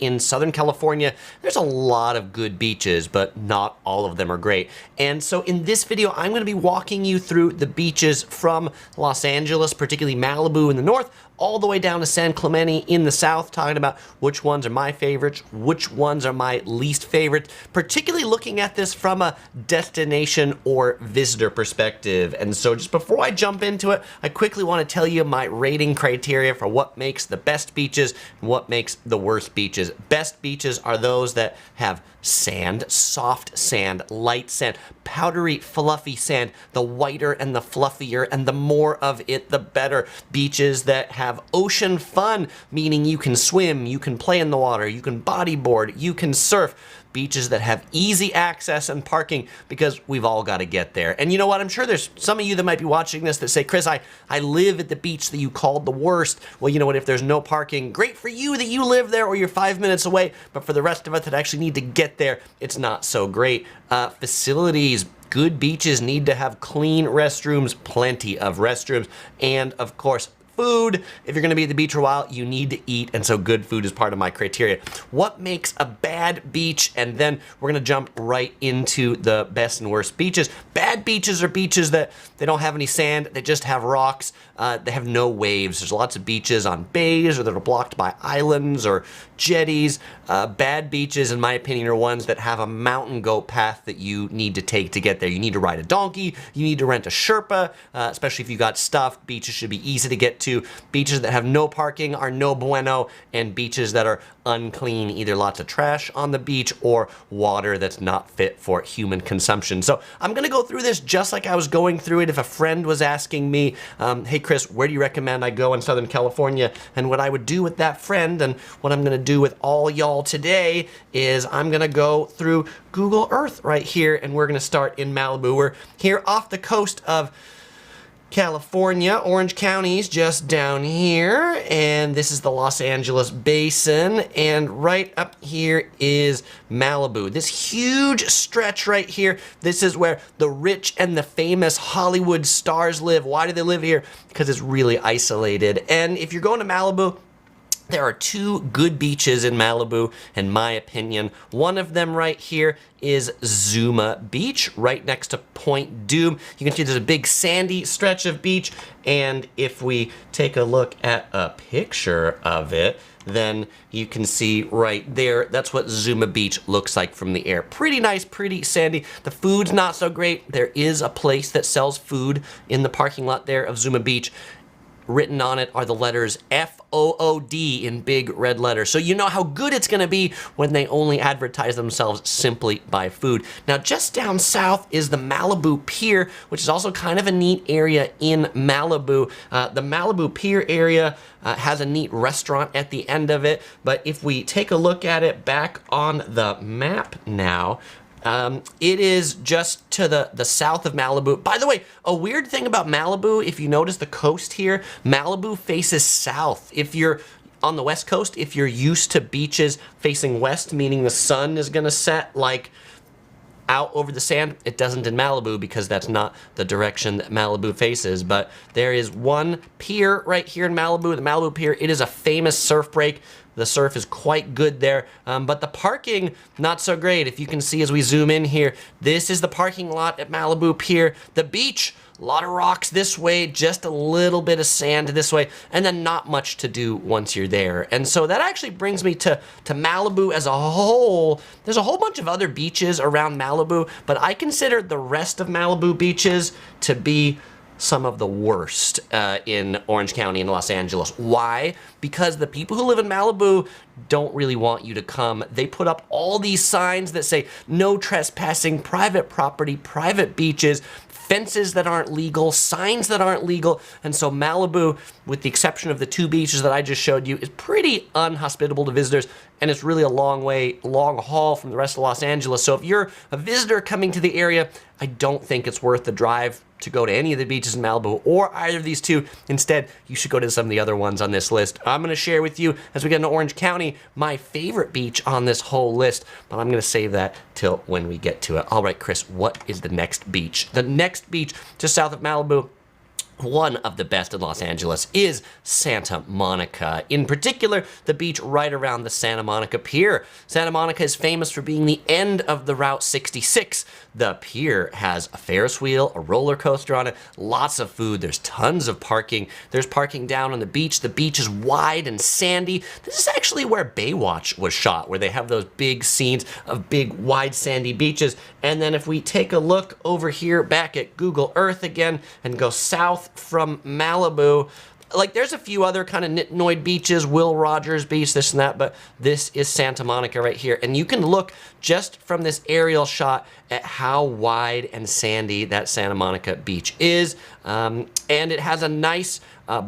in Southern California, there's a lot of good beaches, but not all of them are great. And so in this video, I'm going to be walking you through the beaches from Los Angeles, particularly Malibu in the north, all the way down to San Clemente in the south, talking about which ones are my favorites, which ones are my least favorite, particularly looking at this from a destination or visitor perspective. And so just before I jump into it, I quickly want to tell you my rating criteria for what makes the best beaches and what makes the worst beaches. Best beaches are those that have sand, soft sand, light sand, powdery, fluffy sand. The whiter and the fluffier and the more of it, the better. Beaches that have ocean fun, meaning you can swim, you can play in the water, you can bodyboard, you can surf. Beaches that have easy access and parking, because we've all got to get there. And you know what? I'm sure there's some of you that might be watching this that say, Chris, I live at the beach that you called the worst. Well, you know what? If there's no parking, great for you that you live there or you're 5 minutes away. But for the rest of us that actually need to get there, it's not so great. Facilities. Good beaches need to have clean restrooms, plenty of restrooms, and of course, food. If you're going to be at the beach for a while, you need to eat, and so good food is part of my criteria. What makes a bad beach? And then we're going to jump right into the best and worst beaches. Bad beaches are beaches that they don't have any sand, they just have rocks, they have no waves. There's lots of beaches on bays or that are blocked by islands or jetties. Bad beaches, in my opinion, are ones that have a mountain goat path that you need to take to get there. You need to ride a donkey, you need to rent a Sherpa, especially if you got stuff. Beaches should be easy to get to. Beaches that have no parking are no bueno, and beaches that are unclean, either lots of trash on the beach or water that's not fit for human consumption. So I'm going to go through this just like I was going through it if a friend was asking me, hey Chris, where do you recommend I go in Southern California? And what I would do with that friend, and what I'm going to do with all y'all today, is I'm going to go through Google Earth right here, and we're going to start in Malibu. We're here off the coast of California. Orange County's just down here, and this is the Los Angeles basin, and right up here is Malibu. This huge stretch right here, this is where the rich and the famous Hollywood stars live. Why do they live here? Because it's really isolated. And if you're going to Malibu, there are two good beaches in Malibu, in my opinion. One of them right here is Zuma Beach, right next to Point Dume. You can see there's a big sandy stretch of beach, and if we take a look at a picture of it, then you can see right there, that's what Zuma Beach looks like from the air. Pretty nice, pretty sandy. The food's not so great. There is a place that sells food in the parking lot there of Zuma Beach. Written on it are the letters FOOD in big red letters. So you know how good it's going to be when they only advertise themselves simply by food. Now, just down south is the Malibu Pier, which is also kind of a neat area in Malibu. The Malibu Pier area has a neat restaurant at the end of it. But if we take a look at it back on the map now, it is just to the south of Malibu. By the way, a weird thing about Malibu, if you notice the coast here, Malibu faces south. If you're on the west coast, if you're used to beaches facing west, meaning the sun is going to set like out over the sand, it doesn't in Malibu because that's not the direction that Malibu faces. But there is one pier right here in Malibu, the Malibu Pier. It is a famous surf break. The surf is quite good there, but the parking, not so great. If you can see as we zoom in here, this is the parking lot at Malibu Pier. The beach, a lot of rocks this way, just a little bit of sand this way, and then not much to do once you're there. And so that actually brings me to Malibu as a whole. There's a whole bunch of other beaches around Malibu, but I consider the rest of Malibu beaches to be some of the worst in Orange County and Los Angeles. Why? Because the people who live in Malibu don't really want you to come. They put up all these signs that say no trespassing, private property, private beaches, fences that aren't legal, signs that aren't legal, and so Malibu, with the exception of the two beaches that I just showed you, is pretty unhospitable to visitors, and it's really a long haul from the rest of Los Angeles. So if you're a visitor coming to the area, I don't think it's worth the drive to go to any of the beaches in Malibu or either of these two. Instead, you should go to some of the other ones on this list. I'm going to share with you, as we get into Orange County, my favorite beach on this whole list, but I'm going to save that till when we get to it. All right, Chris, what is the next beach? The next beach just south of Malibu, One of the best in Los Angeles is Santa Monica. In particular, the beach right around the Santa Monica Pier. Santa Monica is famous for being the end of the Route 66. The pier has a Ferris wheel, a roller coaster on it, lots of food, there's tons of parking. There's parking down on the beach. The beach is wide and sandy. This is actually where Baywatch was shot, where they have those big scenes of big, wide, sandy beaches. And then if we take a look over here back at Google Earth again and go south from Malibu, like there's a few other kind of nitnoid beaches, Will Rogers Beach, this and that, but this is Santa Monica right here. And you can look just from this aerial shot at how wide and sandy that Santa Monica beach is. And it has a nice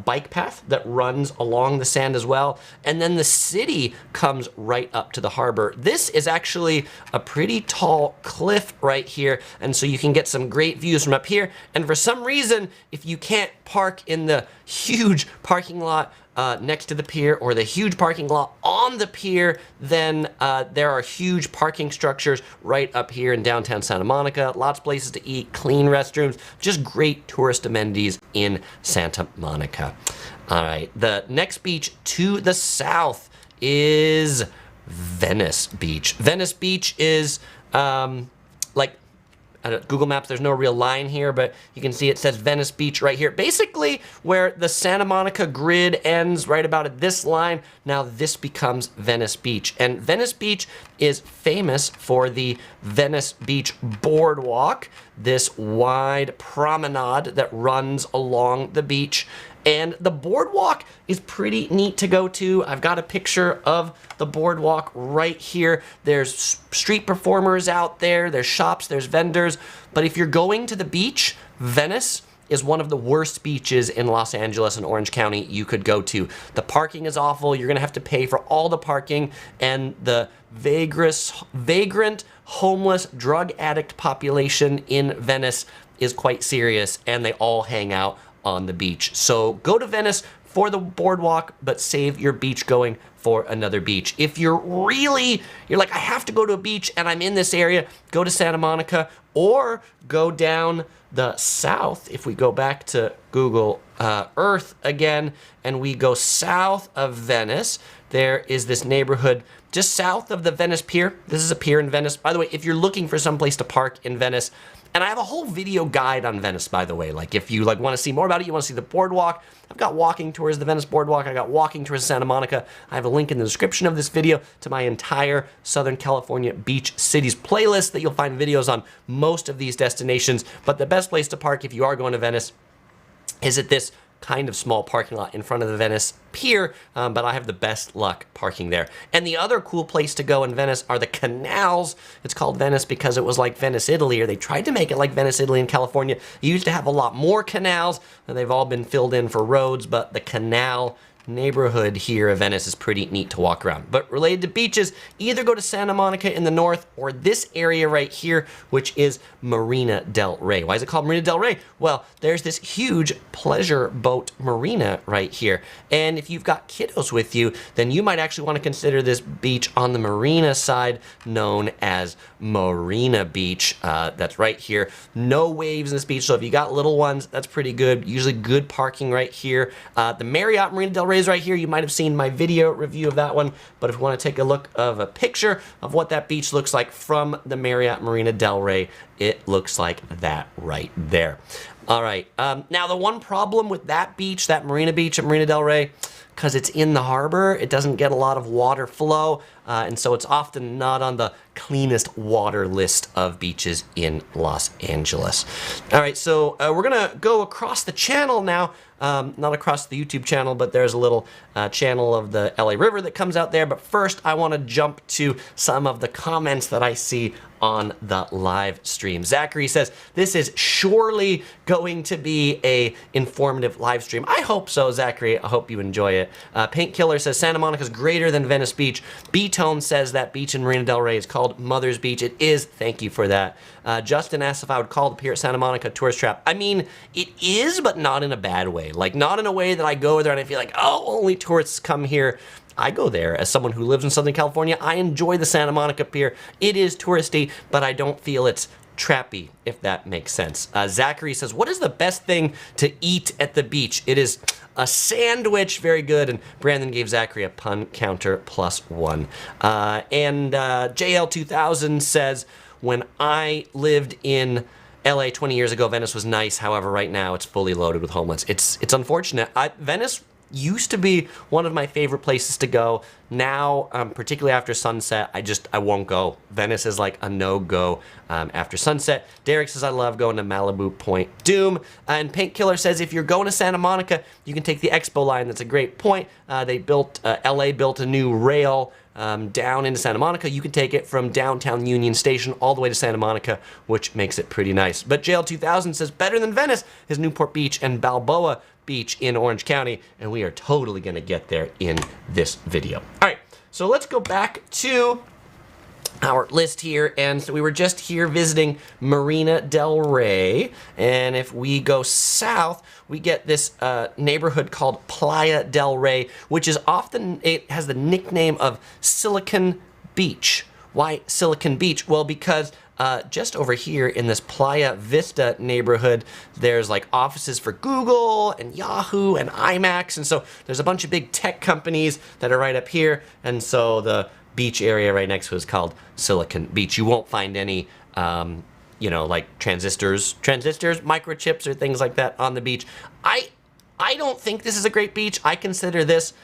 bike path that runs along the sand as well. And then the city comes right up to the harbor. This is actually a pretty tall cliff right here. And so you can get some great views from up here. And for some reason, if you can't park in the huge parking lot next to the pier or the huge parking lot on the pier, then there are huge parking structures right up here in downtown Santa Monica. Lots of places to eat, clean restrooms, just great tourist amenities in Santa Monica. All right, the next beach to the south is Venice Beach. Venice Beach is like Google Maps, there's no real line here, but you can see it says Venice Beach right here. Basically, where the Santa Monica grid ends right about at this line, now this becomes Venice Beach. And Venice Beach is famous for the Venice Beach Boardwalk, this wide promenade that runs along the beach. And the boardwalk is pretty neat to go to. I've got a picture of the boardwalk right here. There's street performers out there, there's shops, there's vendors. But if you're going to the beach, Venice is one of the worst beaches in Los Angeles and Orange County you could go to. The parking is awful. You're gonna have to pay for all the parking, and the vagrant, homeless, drug addict population in Venice is quite serious, and they all hang out on the beach. So go to Venice for the boardwalk, but save your beach going for another beach. If you're like, I have to go to a beach and I'm in this area, go to Santa Monica or go down the south. If we go back to Google Earth again and we go south of Venice, there is this neighborhood just south of the Venice Pier. This is a pier in Venice. By the way, if you're looking for some place to park in Venice, and I have a whole video guide on Venice, by the way. Like if you want to see more about it, you want to see the boardwalk, I've got walking tours of the Venice Boardwalk, I got walking tours of Santa Monica. I have a link in the description of this video to my entire Southern California beach cities playlist that you'll find videos on most of these destinations. But the best place to park if you are going to Venice is at this kind of small parking lot in front of the Venice Pier, but I have the best luck parking there. And the other cool place to go in Venice are the canals. It's called Venice because it was like Venice, Italy, or they tried to make it like Venice, Italy in California. It used to have a lot more canals, and they've all been filled in for roads, but the canal neighborhood here of Venice is pretty neat to walk around. But related to beaches, either go to Santa Monica in the north or this area right here, which is Marina Del Rey. Why is it called Marina Del Rey? Well, there's this huge pleasure boat marina right here. And if you've got kiddos with you, then you might actually want to consider this beach on the marina side known as Marina Beach. That's right here. No waves in this beach, so if you got little ones, that's pretty good. Usually good parking right here. The Marriott Marina Del Rey is right here. You might have seen my video review of that one, but if you want to take a look of a picture of what that beach looks like from the Marriott Marina Del Rey, it looks like that right there. All right, now the one problem with that beach, that Marina Beach at Marina Del Rey, because it's in the harbor, it doesn't get a lot of water flow, and so it's often not on the cleanest water list of beaches in Los Angeles. All right, so we're gonna go across the channel now, not across the YouTube channel, but there's a little channel of the LA River that comes out there. But first, I wanna jump to some of the comments that I see on the live stream. Zachary says, this is surely going to be a informative live stream. I hope so, Zachary. I hope you enjoy it. Paint Killer says, Santa Monica is greater than Venice Beach. B-Tone says that beach in Marina Del Rey is called Mother's Beach. It is. Thank you for that. Justin asks if I would call the pier at Santa Monica a tourist trap. I mean, it is, but not in a bad way. Like, not in a way that I go there and I feel like, oh, only tourists come here. I go there as someone who lives in Southern California. I enjoy the Santa Monica Pier. It is touristy, but I don't feel it's trappy, if that makes sense. Zachary says, what is the best thing to eat at the beach? It is a sandwich. Very good. And Brandon gave Zachary a pun counter +1. And JL2000 says, when I lived in LA 20 years ago, Venice was nice. However, right now it's fully loaded with homeless. It's unfortunate. Venice used to be one of my favorite places to go. Now, particularly after sunset, I won't go. Venice is like a no-go after sunset. Derek says, I love going to Malibu Point Doom. And Painkiller says, if you're going to Santa Monica, you can take the Expo line. That's a great point. LA built a new rail down into Santa Monica. You can take it from downtown Union Station all the way to Santa Monica, which makes it pretty nice. But JL2000 says, better than Venice is Newport Beach and Balboa Beach in Orange County, and we are totally going to get there in this video. All right, so let's go back to our list here, and so we were just here visiting Marina Del Rey, and if we go south, we get this neighborhood called Playa del Rey, which is often, it has the nickname of Silicon Beach. Why Silicon Beach? Well, because just over here in this Playa Vista neighborhood, there's like offices for Google and Yahoo and IMAX, and so there's a bunch of big tech companies that are right up here, and so the beach area right next to it is called Silicon Beach. You won't find any, you know, like transistors, microchips, or things like that on the beach. I don't think this is a great beach. I consider this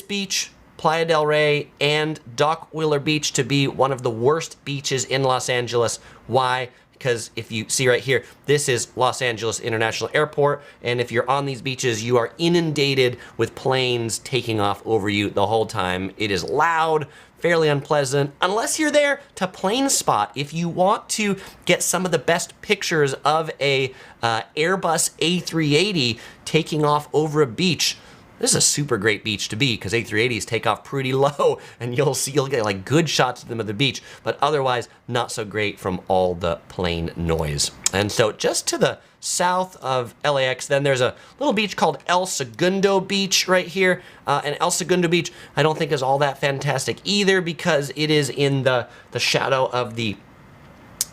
beach, Playa del Rey, and Dock Wheeler Beach to be one of the worst beaches in Los Angeles. Why? Because if you see right here, this is Los Angeles International Airport, and if you're on these beaches, you are inundated with planes taking off over you the whole time. It is loud, fairly unpleasant, unless you're there to plane spot. If you want to get some of the best pictures of a Airbus A380 taking off over a beach, this is a super great beach to be, because A380s take off pretty low, and you'll get like good shots of them at the beach, but otherwise not so great from all the plane noise. And so just to the south of LAX, then there's a little beach called El Segundo Beach right here. And El Segundo Beach, I don't think is all that fantastic either, because it is in the shadow of the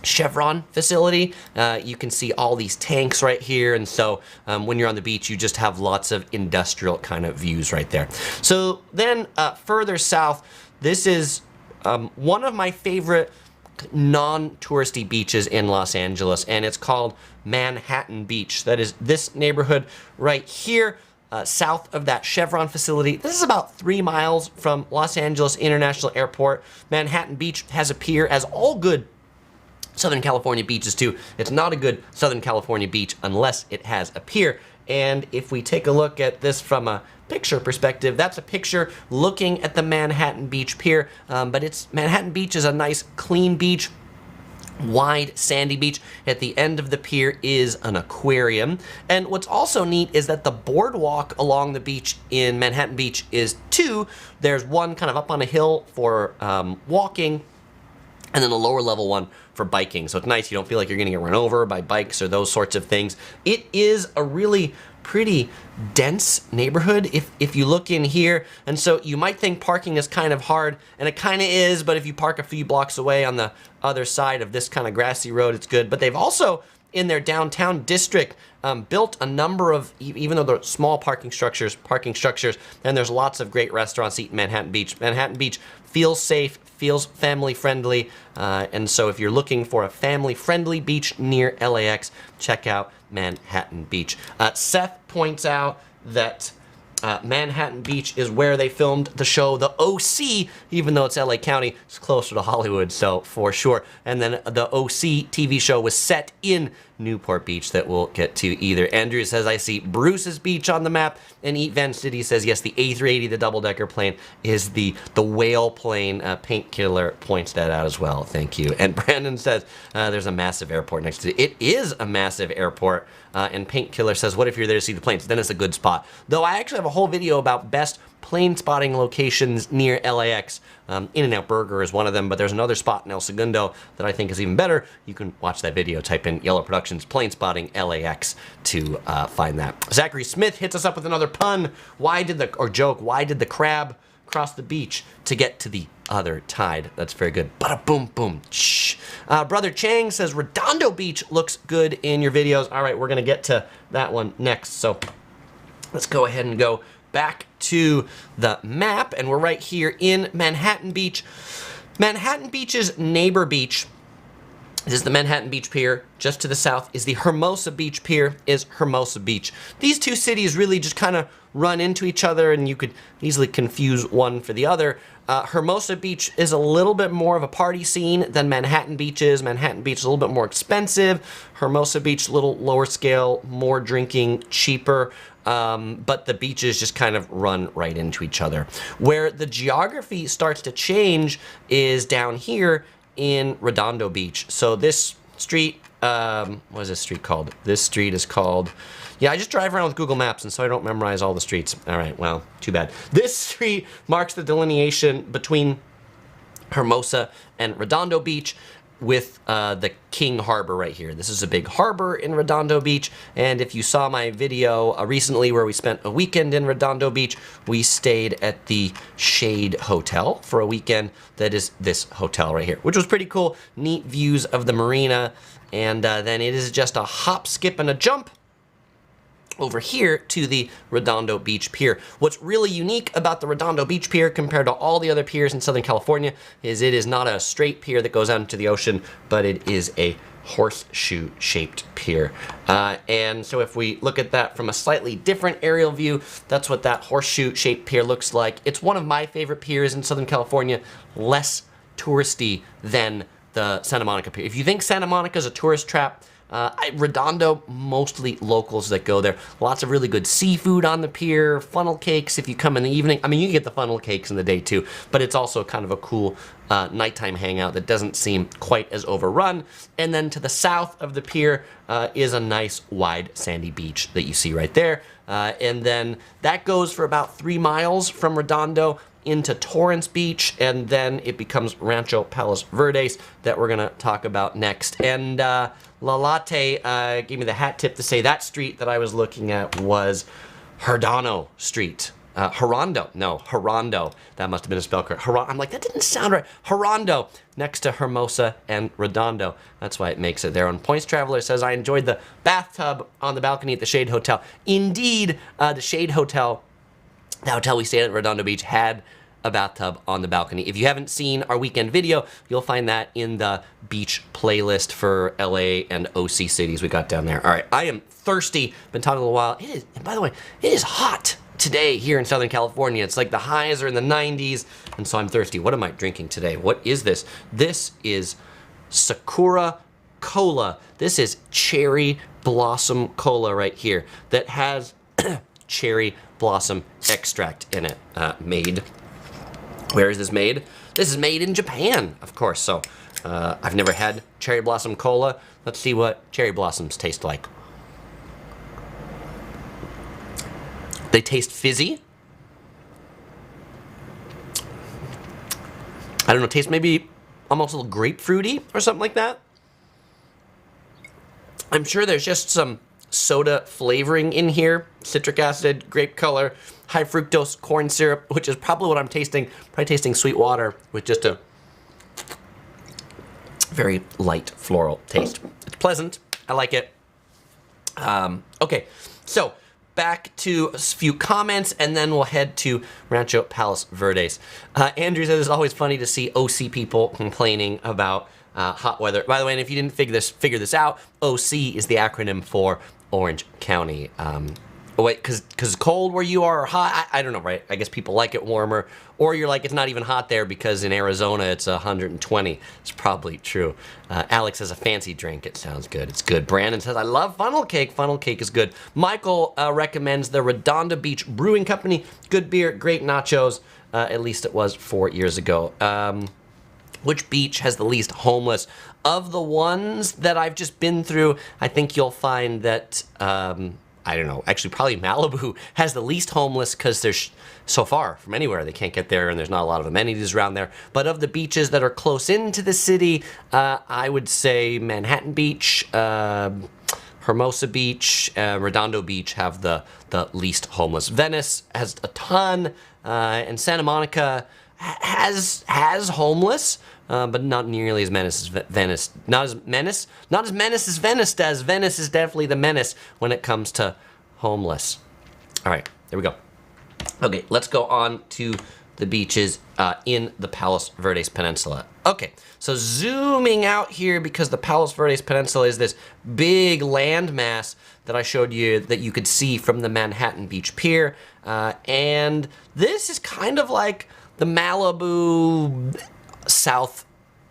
Chevron facility. You can see all these tanks right here, and so when you're on the beach, you just have lots of industrial kind of views right there. So then further south, this is one of my favorite non-touristy beaches in Los Angeles, and it's called Manhattan Beach. That is this neighborhood right here, south of that Chevron facility. This is about 3 miles from Los Angeles International Airport. Manhattan Beach has a pier, as all good Southern California beaches too. It's not a good Southern California beach unless it has a pier. And if we take a look at this from a picture perspective, that's a picture looking at the Manhattan Beach pier. But Manhattan Beach is a nice clean beach, wide sandy beach. At the end of the pier is an aquarium. And what's also neat is that the boardwalk along the beach in Manhattan Beach is two. There's one kind of up on a hill for walking, and then a lower level one for biking. So it's nice. You don't feel like you're going to get run over by bikes or those sorts of things. It is a really pretty dense neighborhood if you look in here. And so you might think parking is kind of hard, and it kind of is, but if you park a few blocks away on the other side of this kind of grassy road, it's good. But they've also, in their downtown district, built a number of, even though they're small parking structures, and there's lots of great restaurants to eat in Manhattan Beach. Manhattan Beach feels safe, feels family-friendly, and so if you're looking for a family-friendly beach near LAX, check out Manhattan Beach. Seth points out that Manhattan Beach is where they filmed the show The OC, even though it's LA County, it's closer to Hollywood, so for sure. And then the OC TV show was set in Newport Beach that we'll get to either. Andrew says, I see Bruce's Beach on the map, and Eat Van City says, yes, the A380, the double-decker plane, is the whale plane. Painkiller points that out as well. Thank you. And Brandon says, there's a massive airport next to it. It is a massive airport. And Painkiller says, what if you're there to see the planes? Then it's a good spot. Though I actually have a whole video about best plane spotting locations near LAX. In-N-Out Burger is one of them, but there's another spot in El Segundo that I think is even better. You can watch that video, type in Yellow Productions plane spotting LAX to find that. Zachary Smith hits us up with another pun. Why did the crab cross the beach to get to the other tide? That's very good. Bada boom boom. Shh. Brother Chang says Redondo Beach looks good in your videos. All right, we're gonna get to that one next. So let's go ahead and go back to the map, and we're right here in Manhattan Beach. Manhattan Beach's neighbor beach, this is the Manhattan Beach Pier. Just to the south is the Hermosa Beach Pier, is Hermosa Beach. These two cities really just kind of run into each other, and you could easily confuse one for the other. Hermosa Beach is a little bit more of a party scene than Manhattan Beach is. Manhattan Beach is a little bit more expensive. Hermosa Beach, a little lower scale, more drinking, cheaper. But the beaches just kind of run right into each other. Where the geography starts to change is down here in Redondo Beach. So this street, what is this street called? This street is called, yeah, I just drive around with Google Maps, and so I don't memorize all the streets. All right, well, too bad. This street marks the delineation between Hermosa and Redondo Beach, with the King Harbor right here. This is a big harbor in Redondo Beach, and if you saw my video recently where we spent a weekend in Redondo Beach, we stayed at the Shade Hotel for a weekend. That is this hotel right here, which was pretty cool. Neat views of the marina, and then it is just a hop, skip, and a jump over here to the Redondo Beach Pier. What's really unique about the Redondo Beach Pier compared to all the other piers in Southern California is it is not a straight pier that goes out into the ocean, but it is a horseshoe-shaped pier. And so if we look at that from a slightly different aerial view, that's what that horseshoe-shaped pier looks like. It's one of my favorite piers in Southern California, less touristy than the Santa Monica Pier. If you think Santa Monica is a tourist trap, Redondo, mostly locals that go there. Lots of really good seafood on the pier, funnel cakes if you come in the evening. I mean, you can get the funnel cakes in the day too, but it's also kind of a cool nighttime hangout that doesn't seem quite as overrun. And then to the south of the pier is a nice wide sandy beach that you see right there. And then that goes for about 3 miles from Redondo into Torrance Beach, and then it becomes Rancho Palos Verdes that we're gonna talk about next. And La Latte gave me the hat tip to say that street that I was looking at was Herdano Street. Herondo, no, Herondo. That must have been a spell correct. I'm like, that didn't sound right. Herondo, next to Hermosa and Redondo. That's why it makes it there. And Points Traveler says, I enjoyed the bathtub on the balcony at the Shade Hotel. Indeed, the Shade Hotel, the hotel we stayed at Redondo Beach, had a bathtub on the balcony. If you haven't seen our weekend video, you'll find that in the beach playlist for LA and OC cities we got down there. All right, I am thirsty. Been talking a little while. It is, and by the way, it is hot today here in Southern California. It's like the highs are in the 90s, and so I'm thirsty. What am I drinking today? What is this? This is Sakura Cola. This is cherry blossom cola right here that has cherry blossom extract in it. Made. Where is this made? This is made in Japan, of course. So I've never had cherry blossom cola. Let's see what cherry blossoms taste like. They taste fizzy. I don't know, taste maybe almost a little grapefruity or something like that. I'm sure there's just some soda flavoring in here. Citric acid, grape color, high fructose corn syrup, which is probably what I'm tasting. Probably tasting sweet water with just a very light floral taste. It's pleasant. I like it. Okay, so back to a few comments, and then we'll head to Rancho Palos Verdes. Andrew says it's always funny to see OC people complaining about hot weather. By the way, and if you didn't figure this out, OC is the acronym for Orange County. Wait, because cold where you are or hot? I don't know, right? I guess people like it warmer. Or you're like, it's not even hot there because in Arizona it's 120. It's probably true. Alex has a fancy drink. It sounds good. It's good. Brandon says, I love funnel cake. Funnel cake is good. Michael recommends the Redondo Beach Brewing Company. Good beer, great nachos. At least it was 4 years ago. Which beach has the least homeless? Of the ones that I've just been through, I think you'll find that, I don't know, actually probably Malibu has the least homeless because they're so far from anywhere. They can't get there and there's not a lot of amenities around there. But of the beaches that are close into the city, I would say Manhattan Beach, Hermosa Beach, Redondo Beach have the least homeless. Venice has a ton, and Santa Monica, has homeless, but not nearly as menace as Venice. Not as menace as Venice does. Venice is definitely the menace when it comes to homeless. All right, there we go. Okay, let's go on to the beaches in the Palos Verdes Peninsula. Okay, so zooming out here, because the Palos Verdes Peninsula is this big landmass that I showed you that you could see from the Manhattan Beach Pier. And this is kind of like the Malibu South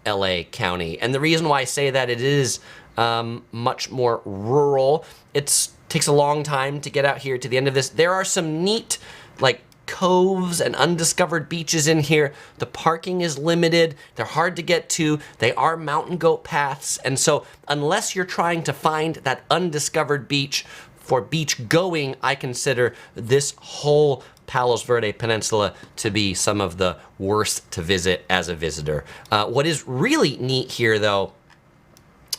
LA County. And the reason why I say that, it is much more rural. It takes a long time to get out here to the end of this. There are some neat, like, coves and undiscovered beaches in here. The parking is limited. They're hard to get to. They are mountain goat paths. And so unless you're trying to find that undiscovered beach for beach going, I consider this whole Palos Verdes Peninsula to be some of the worst to visit as a visitor. What is really neat here, though,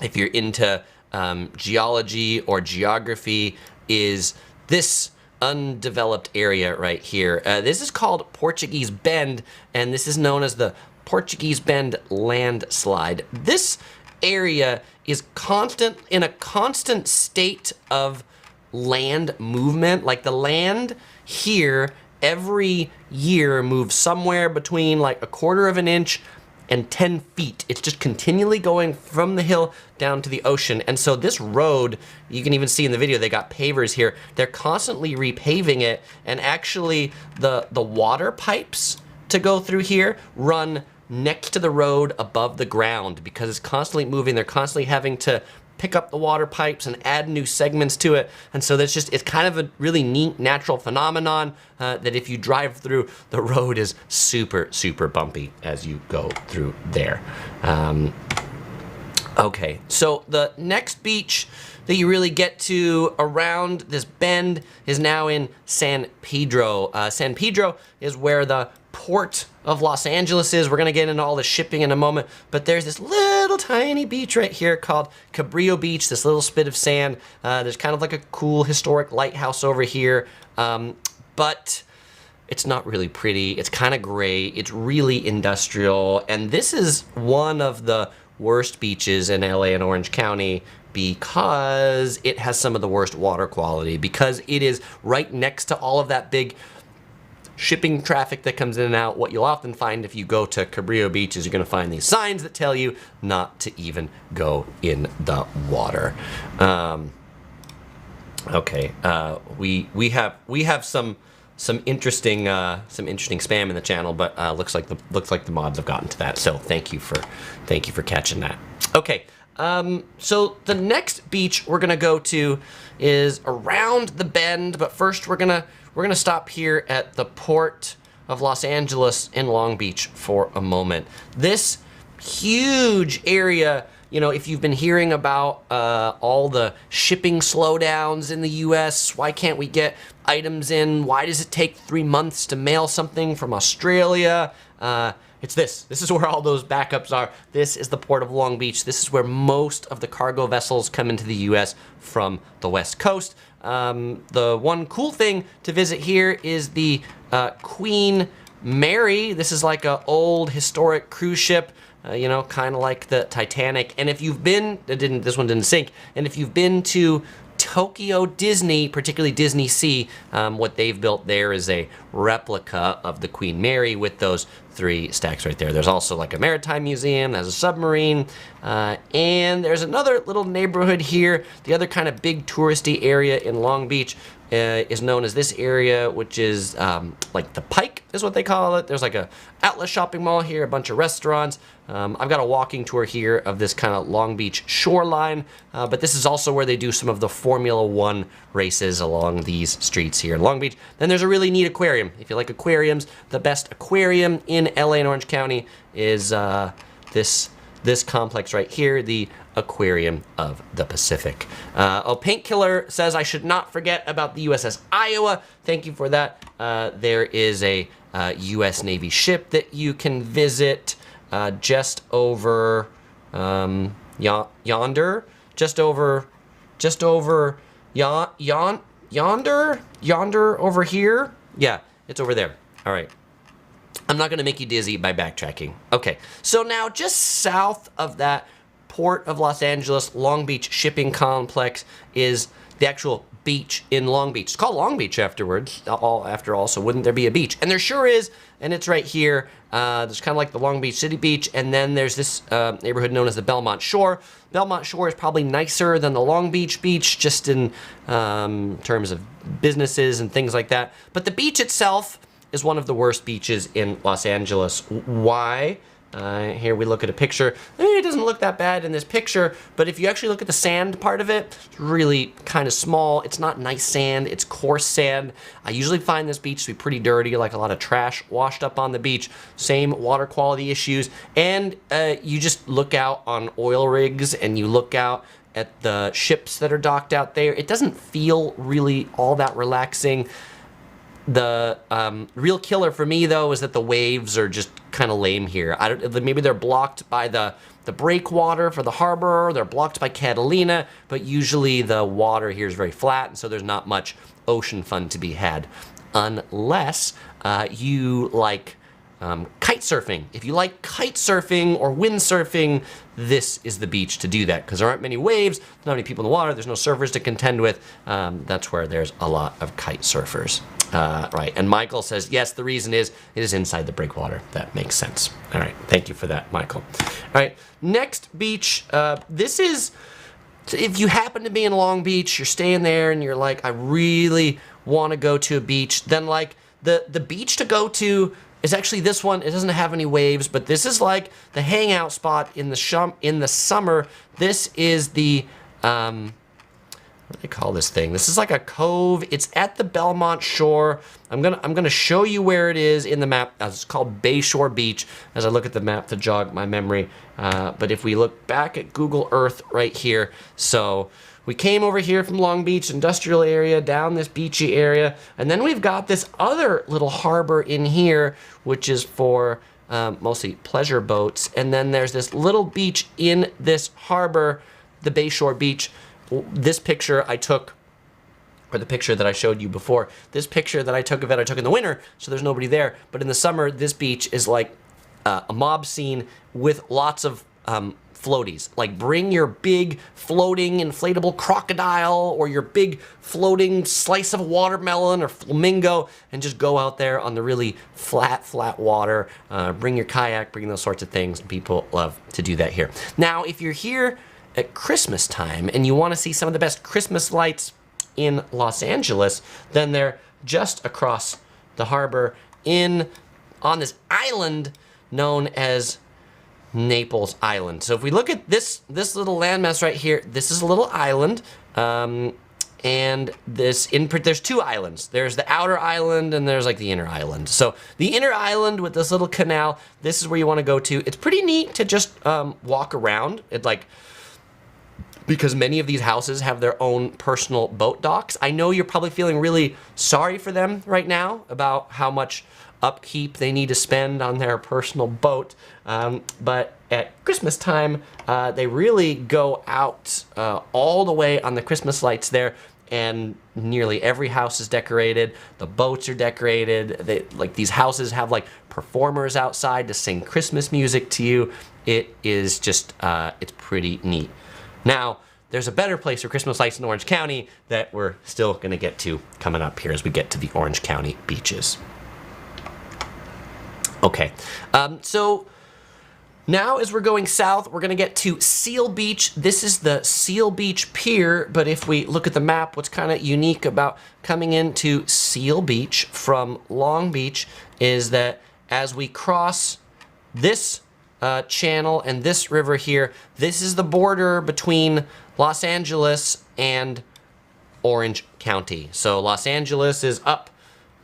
if you're into geology or geography, is this undeveloped area right here. This is called Portuguese Bend, and this is known as the Portuguese Bend landslide. This area is in a constant state of land movement. Like, the land here every year moves somewhere between like 1/4 of an inch and 10 feet. It's just continually going from the hill down to the ocean. And so this road, you can even see in the video, they got pavers here. They're constantly repaving it, and actually the water pipes to go through here run next to the road above the ground, because it's constantly moving. They're constantly having to pick up the water pipes and add new segments to it. And so it's kind of a really neat natural phenomenon that if you drive through, the road is super, super bumpy as you go through there. Okay, so the next beach that you really get to around this bend is now in San Pedro. San Pedro is where the port of Los Angeles is. We're gonna get into all the shipping in a moment, but there's this little tiny beach right here called Cabrillo Beach, this little spit of sand. There's kind of like a cool historic lighthouse over here, but it's not really pretty. It's kind of gray. It's really industrial, and this is one of the worst beaches in LA and Orange County because it has some of the worst water quality, because it is right next to all of that big shipping traffic that comes in and out. What you'll often find if you go to Cabrillo Beach is you're gonna find these signs that tell you not to even go in the water. Okay, we have some interesting spam in the channel, but looks like the mods have gotten to that. So thank you for catching that. Okay, so the next beach we're gonna go to is around the bend, but first we're gonna stop here at the Port of Los Angeles in Long Beach for a moment. This huge area, you know, if you've been hearing about all the shipping slowdowns in the US, why can't we get items in? Why does it take 3 months to mail something from Australia? It's this. This is where all those backups are. This is the Port of Long Beach. This is where most of the cargo vessels come into the US from the West Coast. The one cool thing to visit here is the Queen Mary. This is like an old historic cruise ship, you know, kind of like the Titanic. And if you've been, this one didn't sink. And if you've been to Tokyo Disney, particularly Disney Sea, what they've built there is a replica of the Queen Mary with those 3 stacks right there. There's also like a maritime museum, there's a submarine, and there's another little neighborhood here. The other kind of big touristy area in Long Beach is known as this area, which is like the Pike is what they call it. There's like a outlet shopping mall here, a bunch of restaurants. I've got a walking tour here of this kind of Long Beach shoreline, but this is also where they do some of the Formula One races along these streets here in Long Beach. Then there's a really neat aquarium. If you like aquariums, the best aquarium in LA and Orange County is this complex right here, the Aquarium of the Pacific. Painkiller says I should not forget about the USS Iowa. Thank you for that. There is a US Navy ship that you can visit just over yonder, yonder over here. Yeah, it's over there. All right. I'm not going to make you dizzy by backtracking. Okay, so now just south of that Port of Los Angeles, Long Beach Shipping Complex is the actual beach in Long Beach. It's called Long Beach afterwards, after all, so wouldn't there be a beach? And there sure is, and it's right here. There's kind of like the Long Beach City Beach, and then there's this neighborhood known as the Belmont Shore. Belmont Shore is probably nicer than the Long Beach Beach, just in terms of businesses and things like that. But the beach itself is one of the worst beaches in Los Angeles. Why? Here we look at a picture. It doesn't look that bad in this picture, but if you actually look at the sand part of it, it's really kind of small. It's not nice sand, it's coarse sand. I usually find this beach to be pretty dirty, like a lot of trash washed up on the beach, same water quality issues, and you just look out on oil rigs and you look out at the ships that are docked out there. It doesn't feel really all that relaxing. The real killer for me, though, is that the waves are just kind of lame here. Maybe they're blocked by the breakwater for the harbor, or they're blocked by Catalina, but usually the water here is very flat, and so there's not much ocean fun to be had. Unless you like kite surfing. If you like kite surfing or windsurfing, this is the beach to do that, because there aren't many waves, there's not many people in the water, there's no surfers to contend with. That's where there's a lot of kite surfers. Right, and Michael says, yes, the reason is it is inside the breakwater. That makes sense. All right, thank you for that, Michael. All right, next beach, this is, if you happen to be in Long Beach, you're staying there and you're like, I really want to go to a beach, then like the beach to go to is actually this one. It doesn't have any waves, but this is like the hangout spot in the summer. This is the, what do they call this thing? This is like a cove. It's at the Belmont Shore. I'm gonna show you where it is in the map. It's called Bayshore Beach as I look at the map to jog my memory. But if we look back at Google Earth right here, so we came over here from Long Beach industrial area down this beachy area, and then we've got this other little harbor in here, which is for mostly pleasure boats. And then there's this little beach in this harbor, the Bayshore Beach. This picture I took, or the picture that I showed you before, this picture that I took of it, I took in the winter, so there's nobody there. But in the summer, this beach is like a mob scene with lots of floaties. Like bring your big floating inflatable crocodile or your big floating slice of watermelon or flamingo and just go out there on the really flat water. Bring your kayak, bring those sorts of things. People love to do that here. Now, if you're here at Christmas time and you want to see some of the best Christmas lights in Los Angeles, then they're just across the harbor on this island known as Naples Island. So if we look at this little landmass right here, this is a little island, and there's two islands. There's the outer island and there's like the inner island. So the inner island with this little canal, this is where you want to go to. It's pretty neat to just walk around. Because many of these houses have their own personal boat docks. I know you're probably feeling really sorry for them right now about how much upkeep they need to spend on their personal boat. But at Christmas time, they really go out all the way on the Christmas lights there, and nearly every house is decorated. The boats are decorated. These houses have like performers outside to sing Christmas music to you. It is just, it's pretty neat. Now, there's a better place for Christmas lights in Orange County that we're still going to get to coming up here as we get to the Orange County beaches. Okay, so now as we're going south, we're going to get to Seal Beach. This is the Seal Beach Pier, but if we look at the map, what's kind of unique about coming into Seal Beach from Long Beach is that as we cross this channel and this river here, this is the border between Los Angeles and Orange County. So Los Angeles is up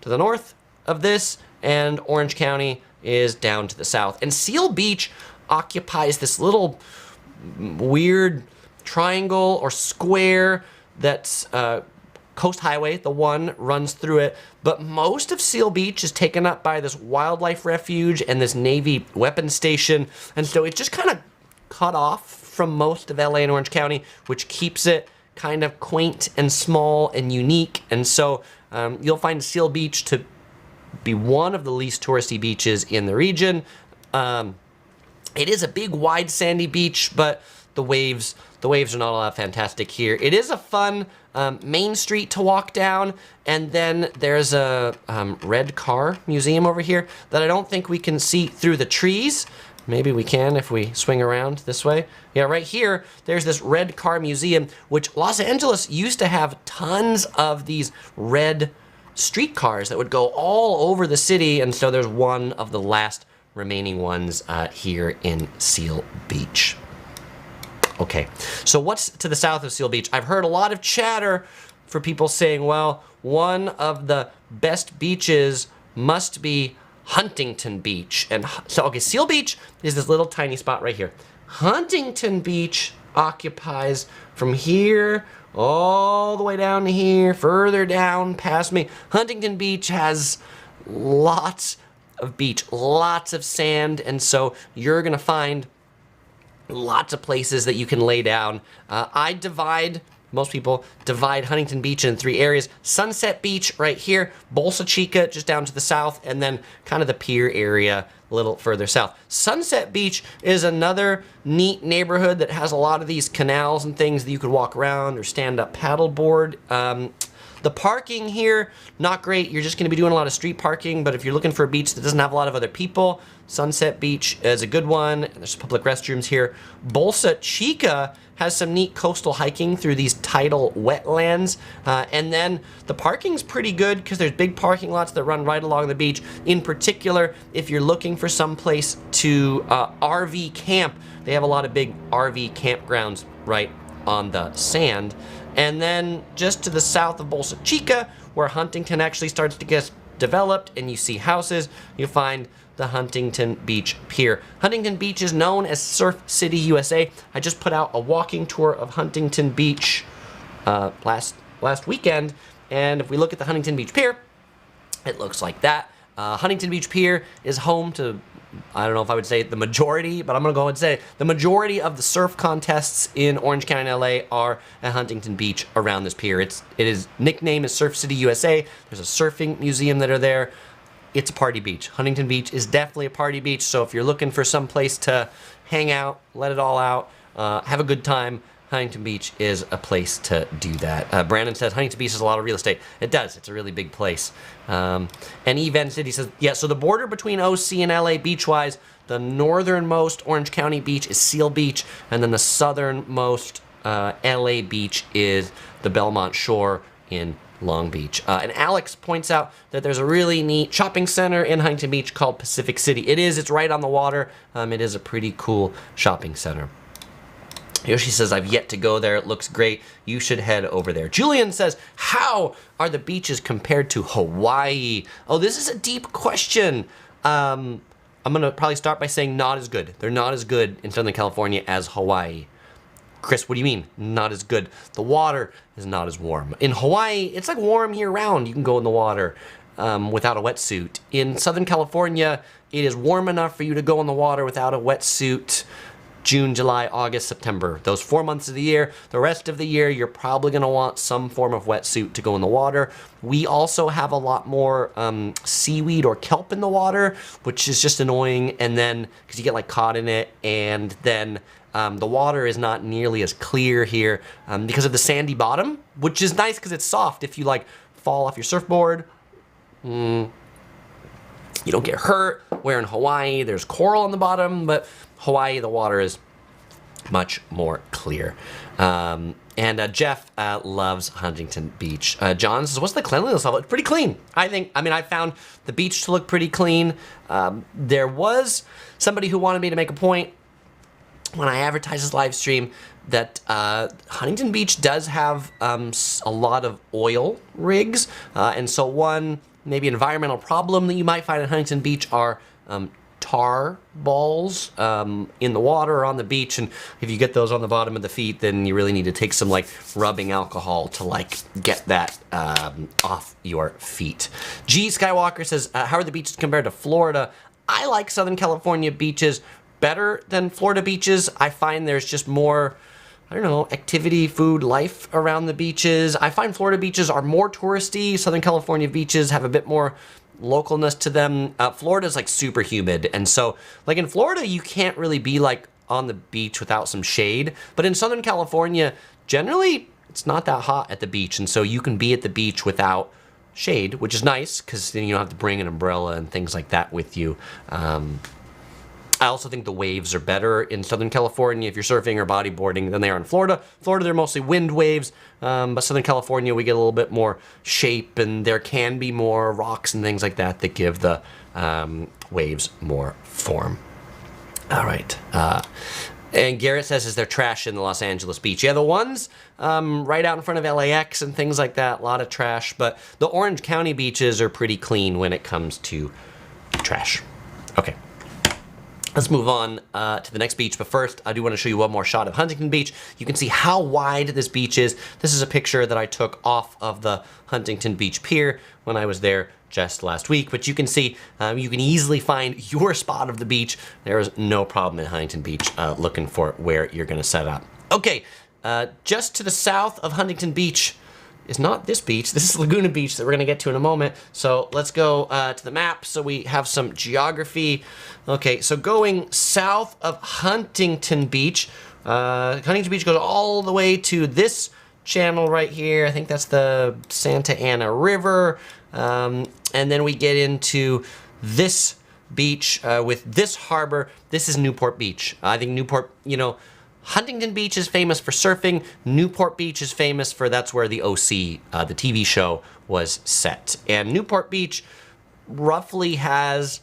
to the north of this, and Orange County is down to the south. And Seal Beach occupies this little weird triangle or square that's Coast Highway, the one, runs through it, but most of Seal Beach is taken up by this wildlife refuge and this Navy weapons station, and so it's just kind of cut off from most of LA and Orange County, which keeps it kind of quaint and small and unique. And so you'll find Seal Beach to be one of the least touristy beaches in the region. It is a big, wide, sandy beach, but the waves are not all that fantastic here. It is a fun main street to walk down, and then there's a red car museum over here that I don't think we can see through the trees. Maybe we can if we swing around this way. Yeah, right here, there's this red car museum, which Los Angeles used to have tons of these red streetcars that would go all over the city, and so there's one of the last remaining ones here in Seal Beach. Okay, so what's to the south of Seal Beach? I've heard a lot of chatter for people saying, well, one of the best beaches must be Huntington Beach. And so, okay, Seal Beach is this little tiny spot right here. Huntington Beach occupies from here all the way down to here, further down past me. Huntington Beach has lots of beach, lots of sand, and so you're gonna find lots of places that you can lay down. Most people divide Huntington Beach in 3 areas. Sunset Beach right here, Bolsa Chica just down to the south, and then kind of the pier area a little further south. Sunset Beach is another neat neighborhood that has a lot of these canals and things that you could walk around or stand up paddleboard. The parking here, not great. You're just gonna be doing a lot of street parking, but if you're looking for a beach that doesn't have a lot of other people, Sunset Beach is a good one. There's public restrooms here. Bolsa Chica has some neat coastal hiking through these tidal wetlands. And then the parking's pretty good because there's big parking lots that run right along the beach. In particular, if you're looking for some place to RV camp, they have a lot of big RV campgrounds right on the sand. And then just to the south of Bolsa Chica, where Huntington actually starts to get developed and you see houses, you find the Huntington Beach Pier. Huntington Beach is known as Surf City, USA. I just put out a walking tour of Huntington Beach last weekend, and if we look at the Huntington Beach Pier, it looks like that. Huntington Beach Pier is home to, I don't know if I would say the majority, but I'm gonna go and say the majority of the surf contests in Orange County and LA are at Huntington Beach around this pier. It is nicknamed as Surf City, USA. There's a surfing museum that are there. It's a party beach. Huntington Beach is definitely a party beach, so if you're looking for some place to hang out, let it all out, have a good time, Huntington Beach is a place to do that. Brandon says Huntington Beach has a lot of real estate. It does. It's a really big place. And Even City says, yeah, so the border between OC and LA beach-wise, the northernmost Orange County beach is Seal Beach, and then the southernmost LA beach is the Belmont Shore in Long Beach. And Alex points out that there's a really neat shopping center in Huntington Beach called Pacific City. It's right on the water. It is a pretty cool shopping center. Yoshi says, I've yet to go there. It looks great. You should head over there. Julian says, how are the beaches compared to Hawaii? Oh, this is a deep question. I'm going to probably start by saying not as good. They're not as good in Southern California as Hawaii. Chris, what do you mean, not as good? The water is not as warm. In Hawaii, it's like warm year-round. You can go in the water without a wetsuit. In Southern California, it is warm enough for you to go in the water without a wetsuit June, July, August, September. Those 4 months of the year. The rest of the year, you're probably going to want some form of wetsuit to go in the water. We also have a lot more seaweed or kelp in the water, which is just annoying. And then, because you get like caught in it, and then the water is not nearly as clear here because of the sandy bottom, which is nice because it's soft. If you like fall off your surfboard, you don't get hurt. Where in Hawaii, there's coral on the bottom, but Hawaii, the water is much more clear. And Jeff loves Huntington Beach. John says, what's the cleanliness level? It's pretty clean. I found the beach to look pretty clean. There was somebody who wanted me to make a point when I advertised this live stream that Huntington Beach does have a lot of oil rigs. And so one maybe environmental problem that you might find at Huntington Beach are tar balls in the water or on the beach, and if you get those on the bottom of the feet, then you really need to take some like rubbing alcohol to like get that off your feet. G Skywalker says, how are the beaches compared to Florida? I like Southern California beaches better than Florida beaches. I find there's just more, I don't know, activity, food, life around the beaches. I find Florida beaches are more touristy. Southern California beaches have a bit more localness to them. Florida's like super humid, and so like in Florida, you can't really be like on the beach without some shade. But in Southern California, generally it's not that hot at the beach, and so you can be at the beach without shade, which is nice because then you don't have to bring an umbrella and things like that with you. I also think the waves are better in Southern California if you're surfing or bodyboarding than they are in Florida. Florida, they're mostly wind waves, but Southern California, we get a little bit more shape, and there can be more rocks and things like that that give the waves more form. All right. And Garrett says, is there trash in the Los Angeles beach? Yeah, the ones right out in front of LAX and things like that, a lot of trash, but the Orange County beaches are pretty clean when it comes to trash. Okay. Let's move on to the next beach, but first I do want to show you one more shot of Huntington Beach. You can see how wide this beach is. This is a picture that I took off of the Huntington Beach Pier when I was there just last week, but you can see you can easily find your spot of the beach. There is no problem in Huntington Beach looking for where you're going to set up. Okay, just to the south of Huntington Beach is not this beach. This is Laguna Beach that we're going to get to in a moment. So let's go to the map so we have some geography. Okay, so going south of Huntington Beach, Huntington Beach goes all the way to this channel right here. I think that's the Santa Ana River. And then we get into this beach with this harbor. This is Newport Beach. I think Newport, you know, Huntington Beach is famous for surfing. Newport Beach is famous for, that's where the OC, the TV show, was set. And Newport Beach roughly has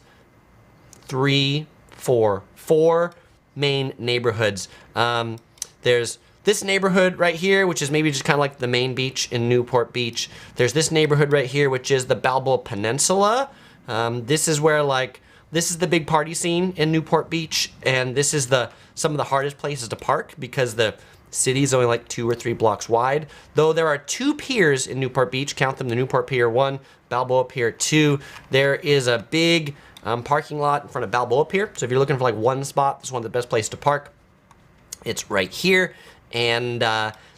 four main neighborhoods. There's this neighborhood right here, which is maybe just kind of like the main beach in Newport Beach. There's this neighborhood right here, which is the Balboa Peninsula. This is where this is the big party scene in Newport Beach, and this is some of the hardest places to park because the city is only like 2 or 3 blocks wide. Though there are 2 piers in Newport Beach, count them, the Newport Pier 1, Balboa Pier 2. There is a big parking lot in front of Balboa Pier, so if you're looking for like one spot, this is one of the best places to park. It's right here, and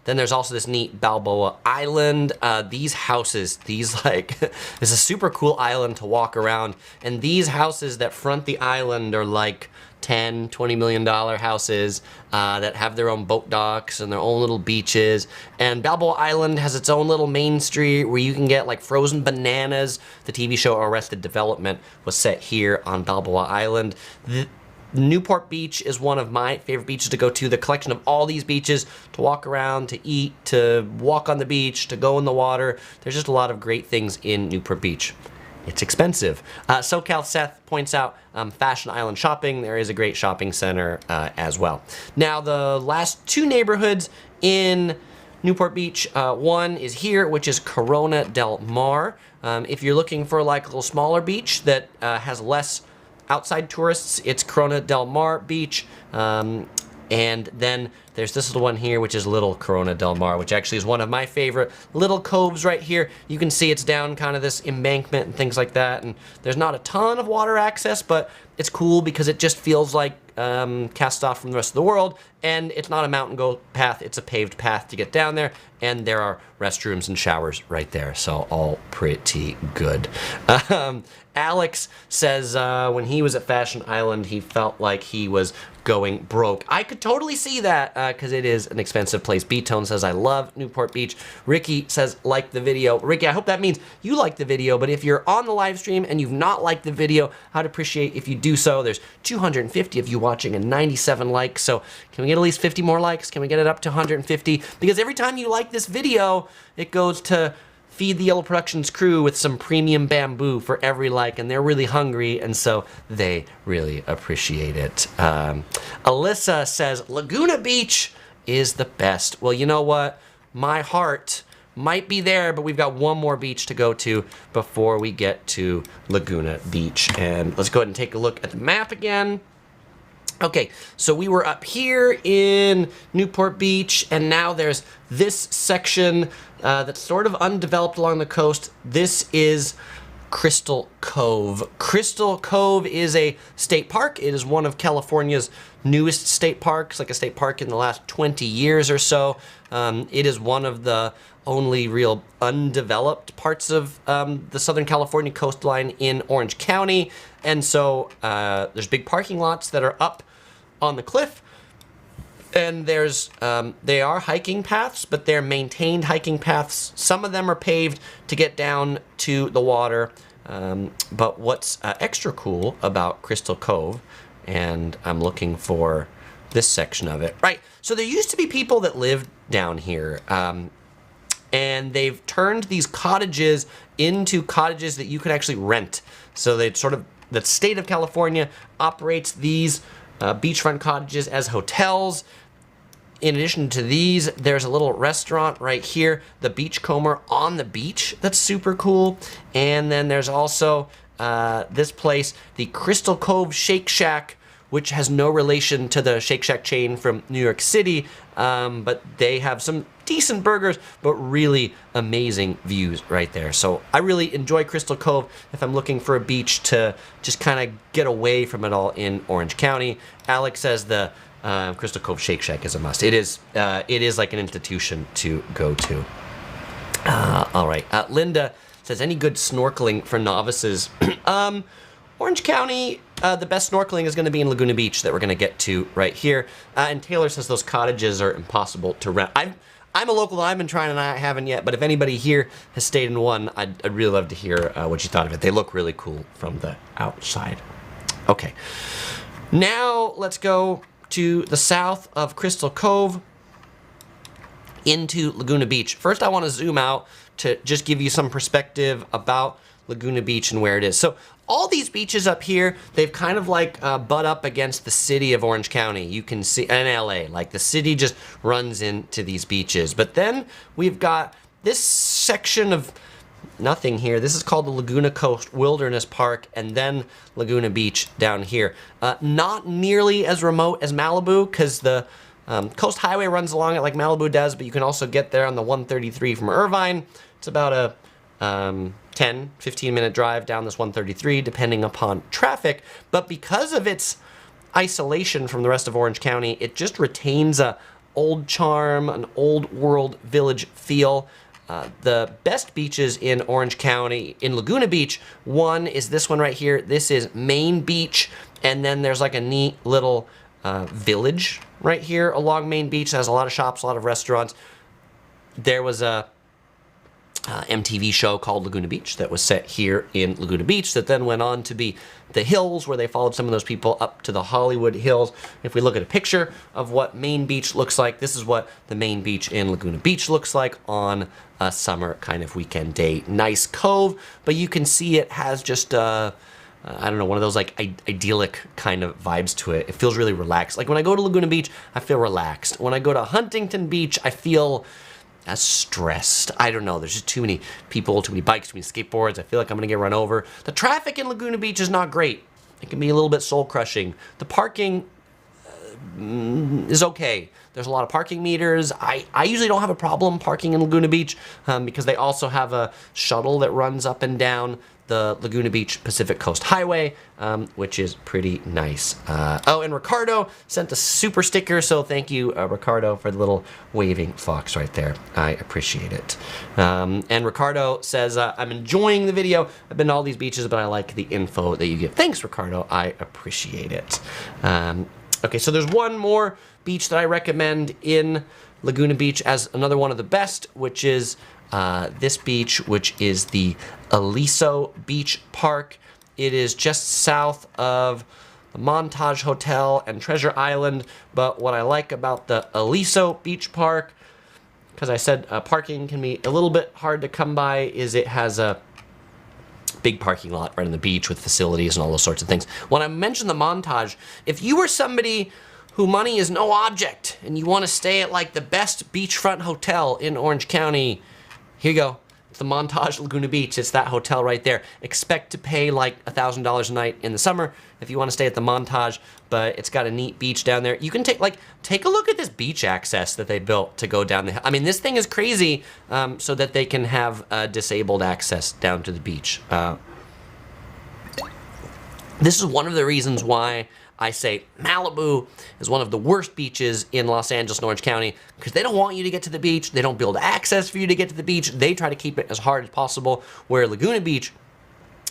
then there's also this neat Balboa Island. These houses, this is a super cool island to walk around. And these houses that front the island are like $10, $20 million houses that have their own boat docks and their own little beaches. And Balboa Island has its own little main street where you can get like frozen bananas. The TV show Arrested Development was set here on Balboa Island. Newport Beach is one of my favorite beaches to go to. The collection of all these beaches to walk around, to eat, to walk on the beach, to go in the water. There's just a lot of great things in Newport Beach. It's expensive. SoCal Seth points out Fashion Island Shopping. There is a great shopping center as well. Now the last 2 neighborhoods in Newport Beach, one is here, which is Corona del Mar. If you're looking for like a little smaller beach that has less outside tourists, it's Corona del Mar Beach. And then there's this little one here, which is Little Corona del Mar, which actually is one of my favorite little coves right here. You can see it's down kind of this embankment and things like that. And there's not a ton of water access, but it's cool because it just feels like cast off from the rest of the world. And it's not a mountain path, it's a paved path to get down there. And there are restrooms and showers right there, so all pretty good. Alex says when he was at Fashion Island, he felt like he was going broke. I could totally see that because it is an expensive place. B-Tone says, I love Newport Beach. Ricky says, like the video. Ricky, I hope that means you like the video, but if you're on the live stream and you've not liked the video, I'd appreciate if you do so. There's 250 of you watching and 97 likes, so can we get at least 50 more likes? Can we get it up to 150? Because every time you like this video, it goes to Feed the Yellow Productions crew with some premium bamboo for every like, and they're really hungry, and so they really appreciate it. Alyssa says, Laguna Beach is the best. Well, you know what? My heart might be there, but we've got one more beach to go to before we get to Laguna Beach. And let's go ahead and take a look at the map again. Okay, so we were up here in Newport Beach, and now there's this section that's sort of undeveloped along the coast. This is Crystal Cove. Crystal Cove is a state park. It is one of California's newest state parks, like a state park in the last 20 years or so. It is one of the only real undeveloped parts of the Southern California coastline in Orange County. And so there's big parking lots that are up on the cliff. And there's, they are hiking paths, but they're maintained hiking paths. Some of them are paved to get down to the water. But what's extra cool about Crystal Cove, and I'm looking for this section of it. Right, so there used to be people that lived down here. And they've turned these cottages into cottages that you could actually rent. So they sort of, the state of California operates these beachfront cottages as hotels. In addition to these, there's a little restaurant right here, the Beachcomber on the beach. That's super cool. And then there's also this place, the Crystal Cove Shake Shack, which has no relation to the Shake Shack chain from New York City, but they have some decent burgers, but really amazing views right there. So I really enjoy Crystal Cove if I'm looking for a beach to just kind of get away from it all in Orange County. Alex says the Crystal Cove Shake Shack is a must. It is like an institution to go to. All right, Linda says, any good snorkeling for novices? Orange County, the best snorkeling is going to be in Laguna Beach that we're going to get to right here. And Taylor says those cottages are impossible to rent. I'm a local, I've been trying and I haven't yet, but if anybody here has stayed in one, I'd really love to hear what you thought of it. They look really cool from the outside. Okay, now let's go to the south of Crystal Cove into Laguna Beach. First, I want to zoom out to just give you some perspective about Laguna Beach and where it is. So all these beaches up here, they've kind of like butt up against the city of Orange County. You can see, in LA, like the city just runs into these beaches. But then we've got this section of nothing here. This is called the Laguna Coast Wilderness Park, and then Laguna Beach down here. Not nearly as remote as Malibu, because the Coast Highway runs along it like Malibu does, but you can also get there on the 133 from Irvine. It's about a 10, 15-minute drive down this 133, depending upon traffic. But because of its isolation from the rest of Orange County, it just retains a old charm, an old world village feel. The best beaches in Orange County, in Laguna Beach, one is this one right here. This is Main Beach, and then there's like a neat little village right here along Main Beach that has a lot of shops, a lot of restaurants. There was a MTV show called Laguna Beach that was set here in Laguna Beach that then went on to be The Hills, where they followed some of those people up to the Hollywood Hills. If we look at a picture of what Main Beach looks like, this is what the Main Beach in Laguna Beach looks like on a summer kind of weekend day. Nice cove, but you can see it has just I don't know, one of those like idyllic kind of vibes to it. It feels really relaxed. Like when I go to Laguna Beach, I feel relaxed. When I go to Huntington Beach, I feel as stressed. I don't know, there's just too many people, too many bikes, too many skateboards. I feel like I'm gonna get run over. The traffic in Laguna Beach is not great. It can be a little bit soul crushing. The parking is okay. There's a lot of parking meters. I usually don't have a problem parking in Laguna Beach because they also have a shuttle that runs up and down the Laguna Beach Pacific Coast Highway, which is pretty nice. Oh, and Ricardo sent a super sticker, so thank you, Ricardo, for the little waving fox right there. I appreciate it. And Ricardo says, I'm enjoying the video. I've been to all these beaches, but I like the info that you give. Thanks, Ricardo. I appreciate it. Okay, so there's one more beach that I recommend in Laguna Beach as another one of the best, which is this beach, which is the Aliso Beach Park. It is just south of the Montage Hotel and Treasure Island, but what I like about the Aliso Beach Park, because I said parking can be a little bit hard to come by, is it has a big parking lot right on the beach with facilities and all those sorts of things. When I mentioned the Montage, if you were somebody who money is no object and you want to stay at like the best beachfront hotel in Orange County, here you go. It's the Montage Laguna Beach. It's that hotel right there. Expect to pay like $1,000 a night in the summer if you want to stay at the Montage, but it's got a neat beach down there. You can take a look at this beach access that they built to go down the hill. I mean, this thing is crazy so that they can have disabled access down to the beach. This is one of the reasons why I say Malibu is one of the worst beaches in Los Angeles and Orange County, because they don't want you to get to the beach. They don't build access for you to get to the beach. They try to keep it as hard as possible, where Laguna Beach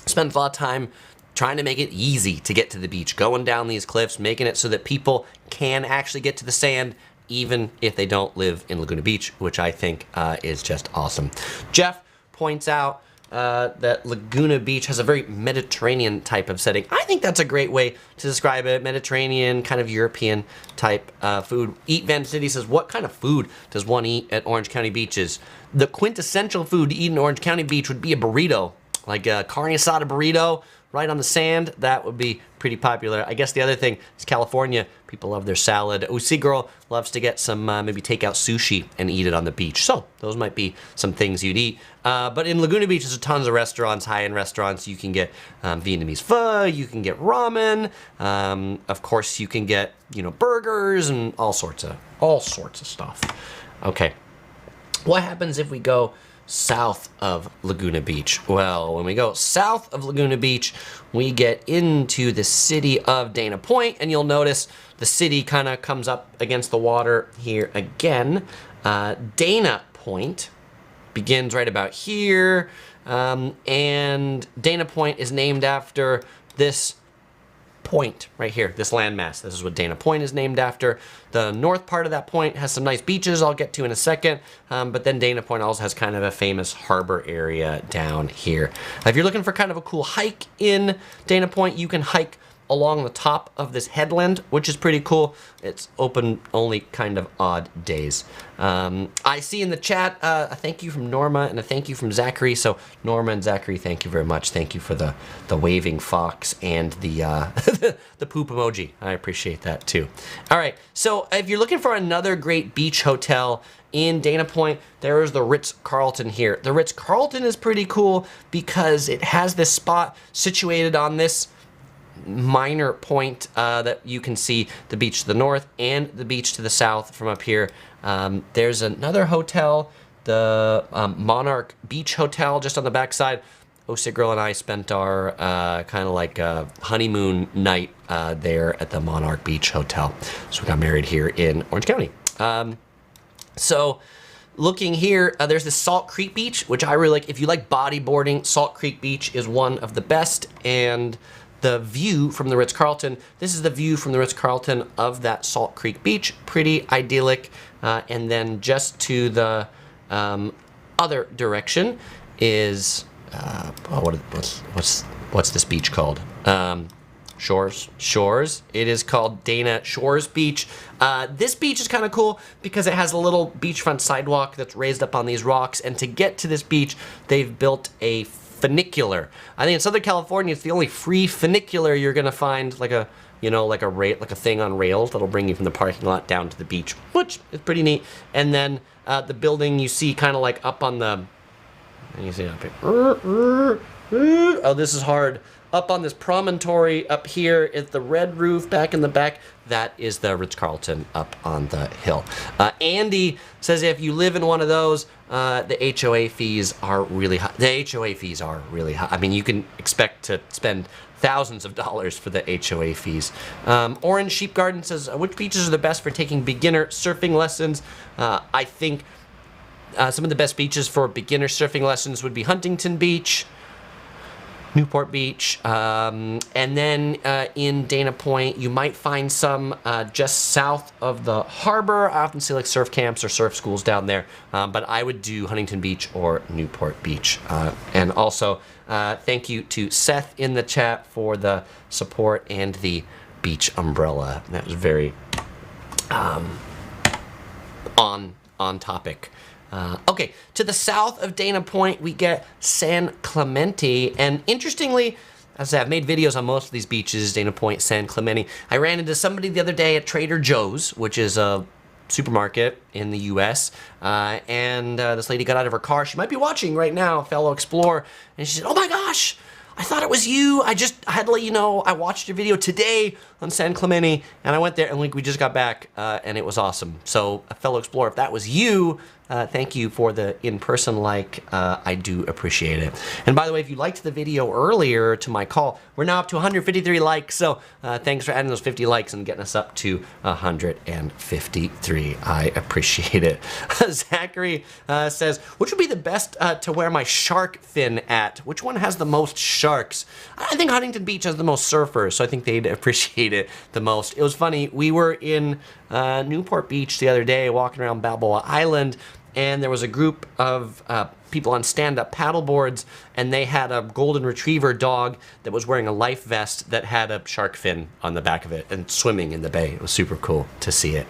spends a lot of time trying to make it easy to get to the beach, going down these cliffs, making it so that people can actually get to the sand, even if they don't live in Laguna Beach, which I think is just awesome. Jeff points out that Laguna Beach has a very Mediterranean type of setting. I think that's a great way to describe it. Mediterranean, kind of European type food. Eat Van City says, what kind of food does one eat at Orange County beaches? The quintessential food to eat in Orange County Beach would be a burrito, like a carne asada burrito right on the sand. That would be pretty popular. I guess the other thing is California. People love their salad. OC Girl loves to get some maybe take out sushi and eat it on the beach. So those might be some things you'd eat. But in Laguna Beach, there's tons of restaurants, high-end restaurants. You can get Vietnamese pho. You can get ramen. Of course, you can get burgers and all sorts of stuff. Okay, what happens if we go south of Laguna Beach? Well, when we go south of Laguna Beach, we get into the city of Dana Point, and you'll notice the city kind of comes up against the water here again. Dana Point begins right about here, and Dana Point is named after this point right here, this landmass. This is what Dana Point is named after. The north part of that point has some nice beaches I'll get to in a second, but then Dana Point also has kind of a famous harbor area down here. If you're looking for kind of a cool hike in Dana Point, you can hike along the top of this headland, which is pretty cool. It's open only kind of odd days. I see in the chat a thank you from Norma and a thank you from Zachary. So Norma and Zachary, thank you very much. Thank you for the waving fox and the the poop emoji. I appreciate that too. All right, so if you're looking for another great beach hotel in Dana Point, there is the Ritz-Carlton here. The Ritz-Carlton is pretty cool because it has this spot situated on this minor point that you can see the beach to the north and the beach to the south from up here. There's another hotel, the Monarch Beach Hotel, just on the backside. OC Girl and I spent our kind of like honeymoon night there at the Monarch Beach Hotel. So we got married here in Orange County. So looking here, there's the Salt Creek Beach, which I really like. If you like bodyboarding, Salt Creek Beach is one of the best. And the view from the Ritz-Carlton, this is the view from the Ritz-Carlton of that Salt Creek Beach. Pretty idyllic. And then just to the other direction is, what's this beach called? Shores. It is called Dana Shores Beach. This beach is kind of cool because it has a little beachfront sidewalk that's raised up on these rocks. And to get to this beach, they've built a funicular. I think in Southern California, it's the only free funicular you're gonna find, like a thing on rails that'll bring you from the parking lot down to the beach, which is pretty neat. And then the building you see kind of like up on the, you see up here. Oh, this is hard. Up on this promontory up here is the red roof back in the back. That is the Ritz-Carlton up on the hill. Andy says if you live in one of those, the HOA fees are really high. The HOA fees are really high. I mean, you can expect to spend thousands of dollars for the HOA fees. Orange Sheep Garden says, which beaches are the best for taking beginner surfing lessons? I think some of the best beaches for beginner surfing lessons would be Huntington Beach, Newport Beach, and then in Dana Point, you might find some just south of the harbor. I often see like surf camps or surf schools down there, but I would do Huntington Beach or Newport Beach. And also, thank you to Seth in the chat for the support and the beach umbrella. That was very on topic. Okay, to the south of Dana Point, we get San Clemente. And interestingly, as I've made videos on most of these beaches, Dana Point, San Clemente, I ran into somebody the other day at Trader Joe's, which is a supermarket in the US, and this lady got out of her car. She might be watching right now, fellow explorer, and she said, "Oh my gosh, I thought it was you. I had to let you know, I watched your video today on San Clemente, and I went there, and we just got back, and it was awesome. So, a fellow explorer, if that was you, thank you for the in-person like. I do appreciate it. And by the way, if you liked the video earlier to my call, we're now up to 153 likes. So thanks for adding those 50 likes and getting us up to 153. I appreciate it. Zachary says, which would be the best to wear my shark fin at? Which one has the most sharks? I think Huntington Beach has the most surfers, so I think they'd appreciate it the most. It was funny. We were in Newport Beach the other day walking around Balboa Island, and there was a group of people on stand-up paddle boards, and they had a golden retriever dog that was wearing a life vest that had a shark fin on the back of it and swimming in the bay. It was super cool to see it.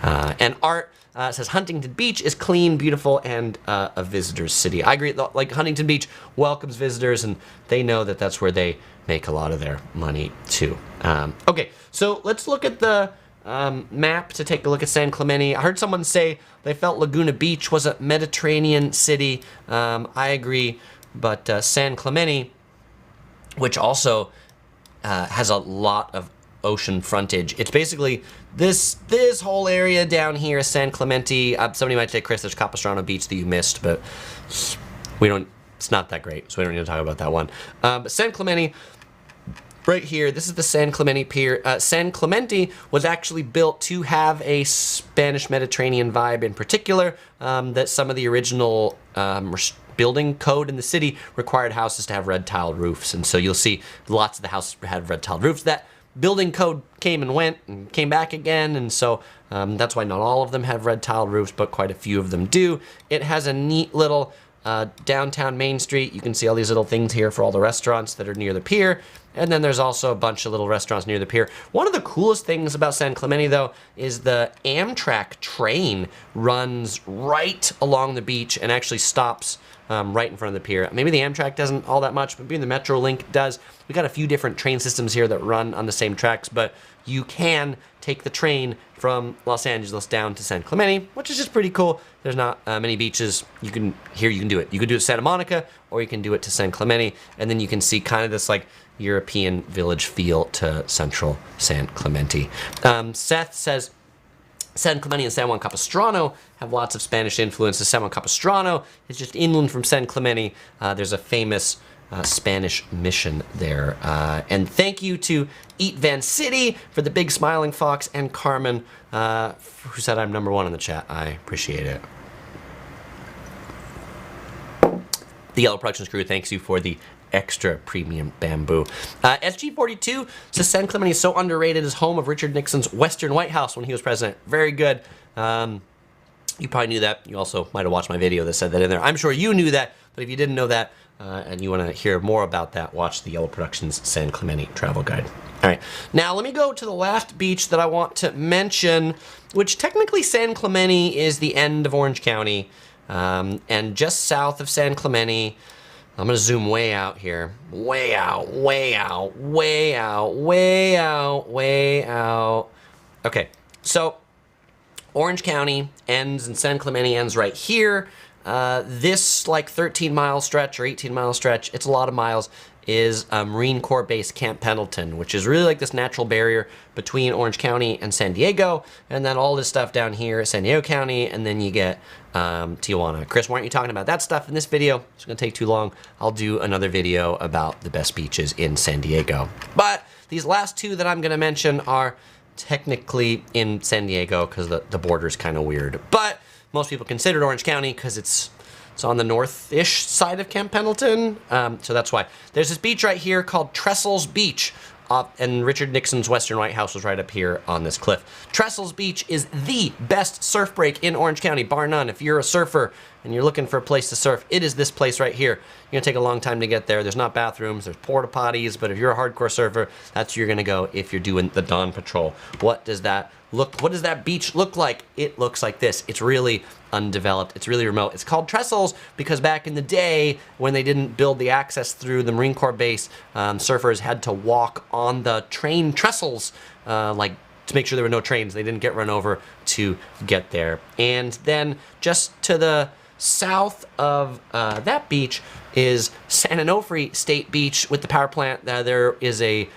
And Art says Huntington Beach is clean, beautiful, and a visitor's city. I agree. Like, Huntington Beach welcomes visitors, and they know that that's where they make a lot of their money too. Okay, so let's look at the map to take a look at San Clemente. I heard someone say they felt Laguna Beach was a Mediterranean city. I agree, but San Clemente, which also has a lot of ocean frontage. It's basically this whole area down here is San Clemente. Somebody might say, Chris, there's Capistrano Beach that you missed, but it's not that great, so we don't need to talk about that one. But San Clemente, right here, this is the San Clemente Pier. San Clemente was actually built to have a Spanish Mediterranean vibe in particular, that some of the original building code in the city required houses to have red tiled roofs. And so you'll see lots of the houses had red tiled roofs. That building code came and went and came back again. And so that's why not all of them have red tiled roofs, but quite a few of them do. It has a neat little downtown Main Street. You can see all these little things here for all the restaurants that are near the pier. And then there's also a bunch of little restaurants near the pier. One of the coolest things about San Clemente, though, is the Amtrak train runs right along the beach and actually stops right in front of the pier. Maybe the Amtrak doesn't all that much, but maybe the Metrolink does. We got a few different train systems here that run on the same tracks, but you can take the train from Los Angeles down to San Clemente, which is just pretty cool. There's not many beaches. You can do it. You can do it to Santa Monica, or you can do it to San Clemente, and then you can see kind of this like European village feel to central San Clemente. Seth says San Clemente and San Juan Capistrano have lots of Spanish influences. San Juan Capistrano is just inland from San Clemente. There's a famous Spanish mission there. And thank you to Eat Van City for the big smiling fox, and Carmen, who said I'm #1 in the chat. I appreciate it. The Yellow Productions crew thanks you for the extra premium bamboo. SG42 says San Clemente is so underrated as home of Richard Nixon's Western White House when he was president. Very good. You probably knew that. You also might have watched my video that said that in there. I'm sure you knew that, but if you didn't know that and you want to hear more about that, watch the Yellow Productions San Clemente travel guide. All right, now let me go to the last beach that I want to mention, which technically San Clemente is the end of Orange County, and just south of San Clemente. I'm gonna zoom way out here. Way out, way out, way out, way out, way out. Okay, so Orange County ends and San Clemente ends right here. This like 13-mile stretch or 18-mile stretch, it's a lot of miles, is Marine Corps Base Camp Pendleton, which is really like this natural barrier between Orange County and San Diego, and then all this stuff down here is San Diego County, and then you get Tijuana. Chris, why aren't you talking about that stuff in this video? It's gonna take too long. I'll do another video about the best beaches in San Diego. But these last two that I'm gonna mention are technically in San Diego because the border's kind of weird. But most people consider it Orange County because it's on the north-ish side of Camp Pendleton, so that's why. There's this beach right here called Trestles Beach, and Richard Nixon's Western White House was right up here on this cliff. Trestles Beach is the best surf break in Orange County, bar none. If you're a surfer and you're looking for a place to surf, it is this place right here. You're gonna take a long time to get there. There's not bathrooms, there's porta potties, but if you're a hardcore surfer, that's where you're gonna go if you're doing the dawn patrol. What does that beach look like? It looks like this. It's really undeveloped. It's really remote. It's called Trestles because back in the day when they didn't build the access through the Marine Corps base, surfers had to walk on the train trestles, like to make sure there were no trains. They didn't get run over to get there. And then just to the south of that beach is San Onofre State Beach with the power plant. There is a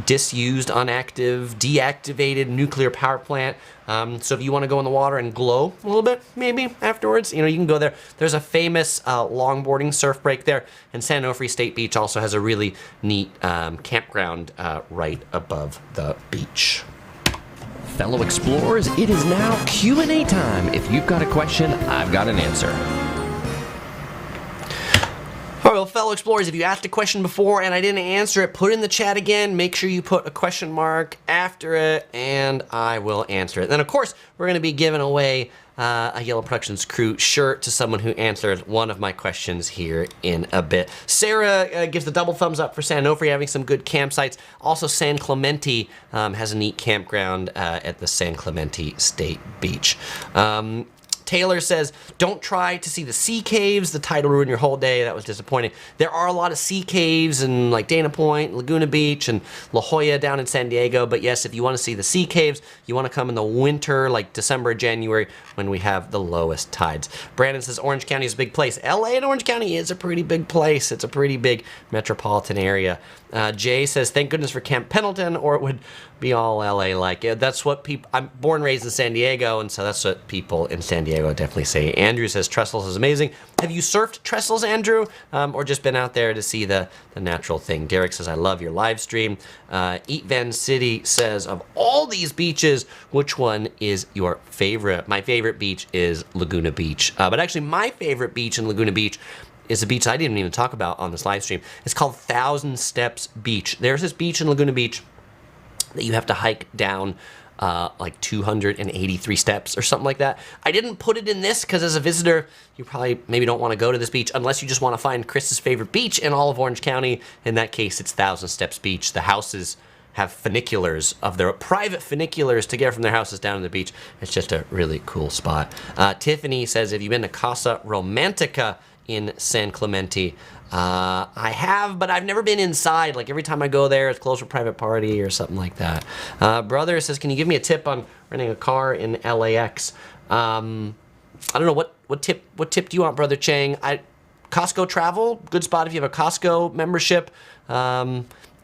disused, inactive, deactivated nuclear power plant. So if you want to go in the water and glow a little bit, maybe afterwards, you can go there. There's a famous longboarding surf break there, and San Onofre State Beach also has a really neat campground right above the beach. Fellow explorers, it is now Q&A time. If you've got a question, I've got an answer. All right, well, fellow explorers, if you asked a question before and I didn't answer it, put it in the chat again. Make sure you put a question mark after it, and I will answer it. Then, of course, we're going to be giving away a Yellow Productions crew shirt to someone who answered one of my questions here in a bit. Sarah gives the double thumbs up for San Onofre having some good campsites. Also, San Clemente has a neat campground at the San Clemente State Beach. Taylor says, don't try to see the sea caves. The tide will ruin your whole day. That was disappointing. There are a lot of sea caves in like Dana Point, Laguna Beach, and La Jolla down in San Diego. But yes, if you want to see the sea caves, you want to come in the winter, like December, January, when we have the lowest tides. Brandon says, Orange County is a big place. LA and Orange County is a pretty big place. It's a pretty big metropolitan area. Jay says, thank goodness for Camp Pendleton, or it would be all LA like. That's what people, I'm born and raised in San Diego, and so that's what people in San Diego definitely say. Andrew says, Trestles is amazing. Have you surfed Trestles, Andrew? Or just been out there to see the natural thing? Derek says, I love your live stream. Eat Van City says, of all these beaches, which one is your favorite? My favorite beach is Laguna Beach. But actually, my favorite beach in Laguna Beach is a beach I didn't even talk about on this live stream. It's called Thousand Steps Beach. There's this beach in Laguna Beach that you have to hike down like 283 steps or something like that. I didn't put it in this because as a visitor, you probably maybe don't want to go to this beach unless you just want to find Chris's favorite beach in all of Orange County. In that case, it's Thousand Steps Beach. The houses have funiculars of their private funiculars to get from their houses down to the beach. It's just a really cool spot. Tiffany says, have you been to Casa Romantica in San Clemente? I have, but I've never been inside. Like every time I go there, it's closed for private party or something like that. Brother says, can you give me a tip on renting a car in LAX? I don't know, what tip do you want, Brother Chang? Costco Travel, good spot if you have a Costco membership.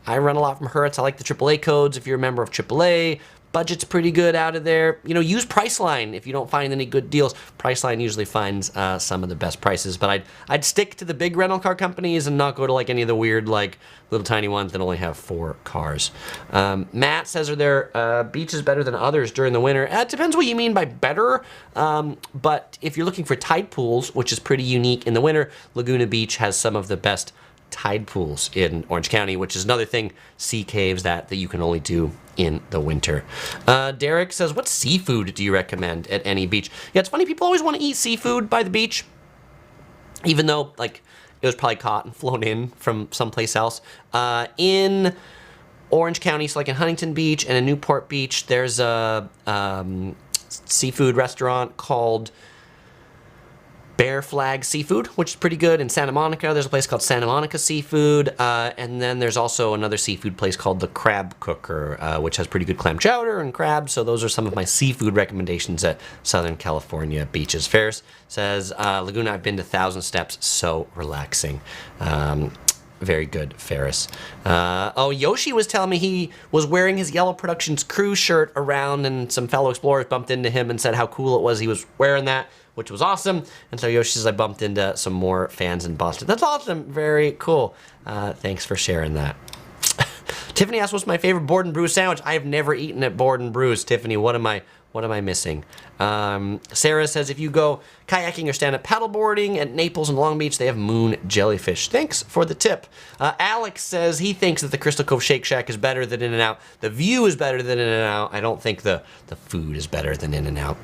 I run a lot from Hertz. I like the AAA codes if you're a member of AAA. Budget's pretty good out of there. Use Priceline if you don't find any good deals. Priceline usually finds some of the best prices, but I'd stick to the big rental car companies and not go to like any of the weird like little tiny ones that only have 4 cars. Matt says, are there beaches better than others during the winter? It depends what you mean by better, but if you're looking for tide pools, which is pretty unique in the winter, Laguna Beach has some of the best tide pools in Orange County, which is another thing, sea caves that you can only do in the winter. Derek says, what seafood do you recommend at any beach? Yeah, it's funny, people always want to eat seafood by the beach, even though like it was probably caught and flown in from someplace else. In Orange County, so like in Huntington Beach and in Newport Beach, there's a seafood restaurant called Bear Flag Seafood, which is pretty good. In Santa Monica, there's a place called Santa Monica Seafood, and then there's also another seafood place called the Crab Cooker, which has pretty good clam chowder and crabs. So those are some of my seafood recommendations at Southern California beaches. Ferris says, Laguna, I've been to Thousand Steps, so relaxing. Very good, Ferris. Yoshi was telling me he was wearing his Yellow Productions crew shirt around, and some fellow explorers bumped into him and said how cool it was he was wearing that, which was awesome. And so Yoshi says, I bumped into some more fans in Boston. That's awesome. Very cool. Thanks for sharing that. Tiffany asked, what's my favorite Board and Brew sandwich? I have never eaten at Board and Brews. Tiffany, what am I missing? Sarah says, if you go kayaking or stand-up paddleboarding at Naples and Long Beach, they have moon jellyfish. Thanks for the tip. Alex says he thinks that the Crystal Cove Shake Shack is better than In-N-Out. The view is better than In-N-Out. I don't think the food is better than In-N-Out.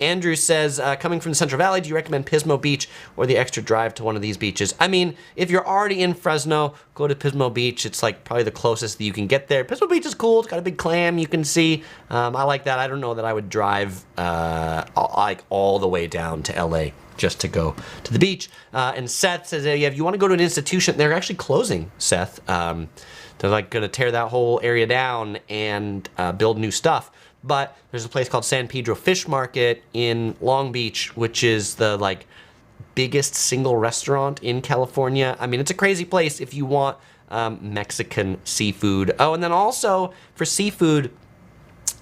Andrew says, coming from the Central Valley, do you recommend Pismo Beach or the extra drive to one of these beaches? I mean, if you're already in Fresno, go to Pismo Beach. It's like probably the closest that you can get there. Pismo Beach is cool. It's got a big clam you can see. I like that. I don't know that I would drive like all the way down to LA just to go to the beach. And Seth says, yeah, if you want to go to an institution, they're actually closing, Seth. They're like going to tear that whole area down and build new stuff. but there's a place called San Pedro Fish Market in Long Beach, which is the like biggest single restaurant in California. I mean, it's a crazy place if you want Mexican seafood. Oh, and then also for seafood,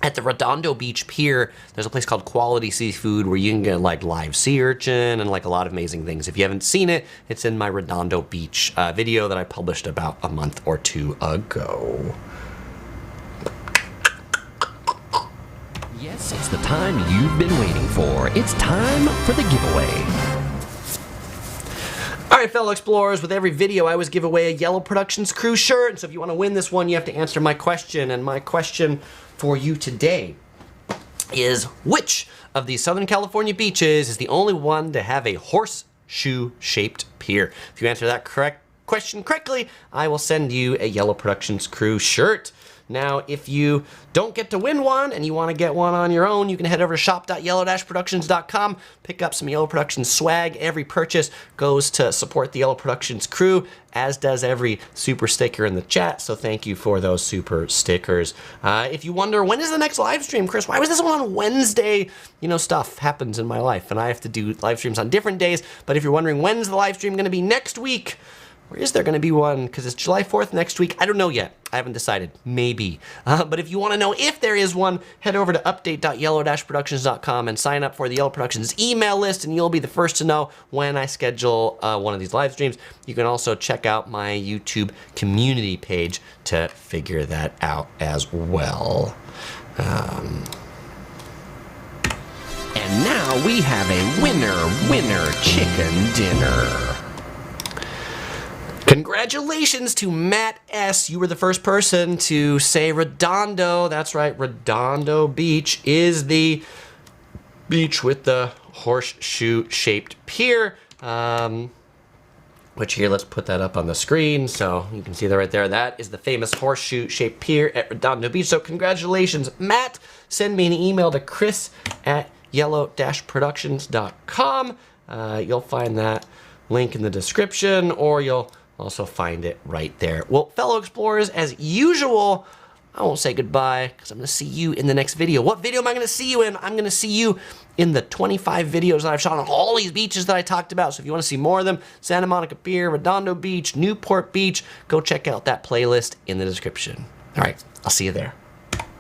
at the Redondo Beach Pier, there's a place called Quality Seafood where you can get like live sea urchin and like a lot of amazing things. If you haven't seen it, it's in my Redondo Beach video that I published about a month or two ago. Yes, it's the time you've been waiting for. It's time for the giveaway. All right, fellow explorers, with every video I always give away a Yellow Productions crew shirt. And so if you want to win this one, you have to answer my question. And my question for you today is, which of these Southern California beaches is the only one to have a horseshoe-shaped pier? If you answer that question correctly, I will send you a Yellow Productions crew shirt. Now, if you don't get to win one and you want to get one on your own, you can head over to shop.yellow-productions.com, pick up some Yellow Productions swag. Every purchase goes to support the Yellow Productions crew, as does every super sticker in the chat, so thank you for those super stickers. If you wonder, when is the next live stream, Chris? Why was this one on Wednesday? You know, stuff happens in my life, and I have to do live streams on different days, but if you're wondering, when's the live stream going to be next week? Or is there going to be one? Because it's July 4th next week. I don't know yet. I haven't decided. Maybe. But if you want to know if there is one, head over to update.yellow-productions.com and sign up for the Yellow Productions email list, and you'll be the first to know when I schedule one of these live streams. You can also check out my YouTube community page to figure that out as well. And now we have a winner chicken dinner. Congratulations to Matt S. You were the first person to say Redondo. That's right, Redondo Beach is the beach with the horseshoe-shaped pier. Which here, let's put that up on the screen so you can see that right there. That is the famous horseshoe-shaped pier at Redondo Beach. So congratulations, Matt. Send me an email to chris@yellow-productions.com. You'll find that link in the description, or you'll also find it right there. Well, fellow explorers, as usual, I won't say goodbye because I'm going to see you in the next video. What video am I going to see you in? I'm going to see you in the 25 videos that I've shot on all these beaches that I talked about. So if you want to see more of them, Santa Monica Pier, Redondo Beach, Newport Beach, go check out that playlist in the description. All right, I'll see you there.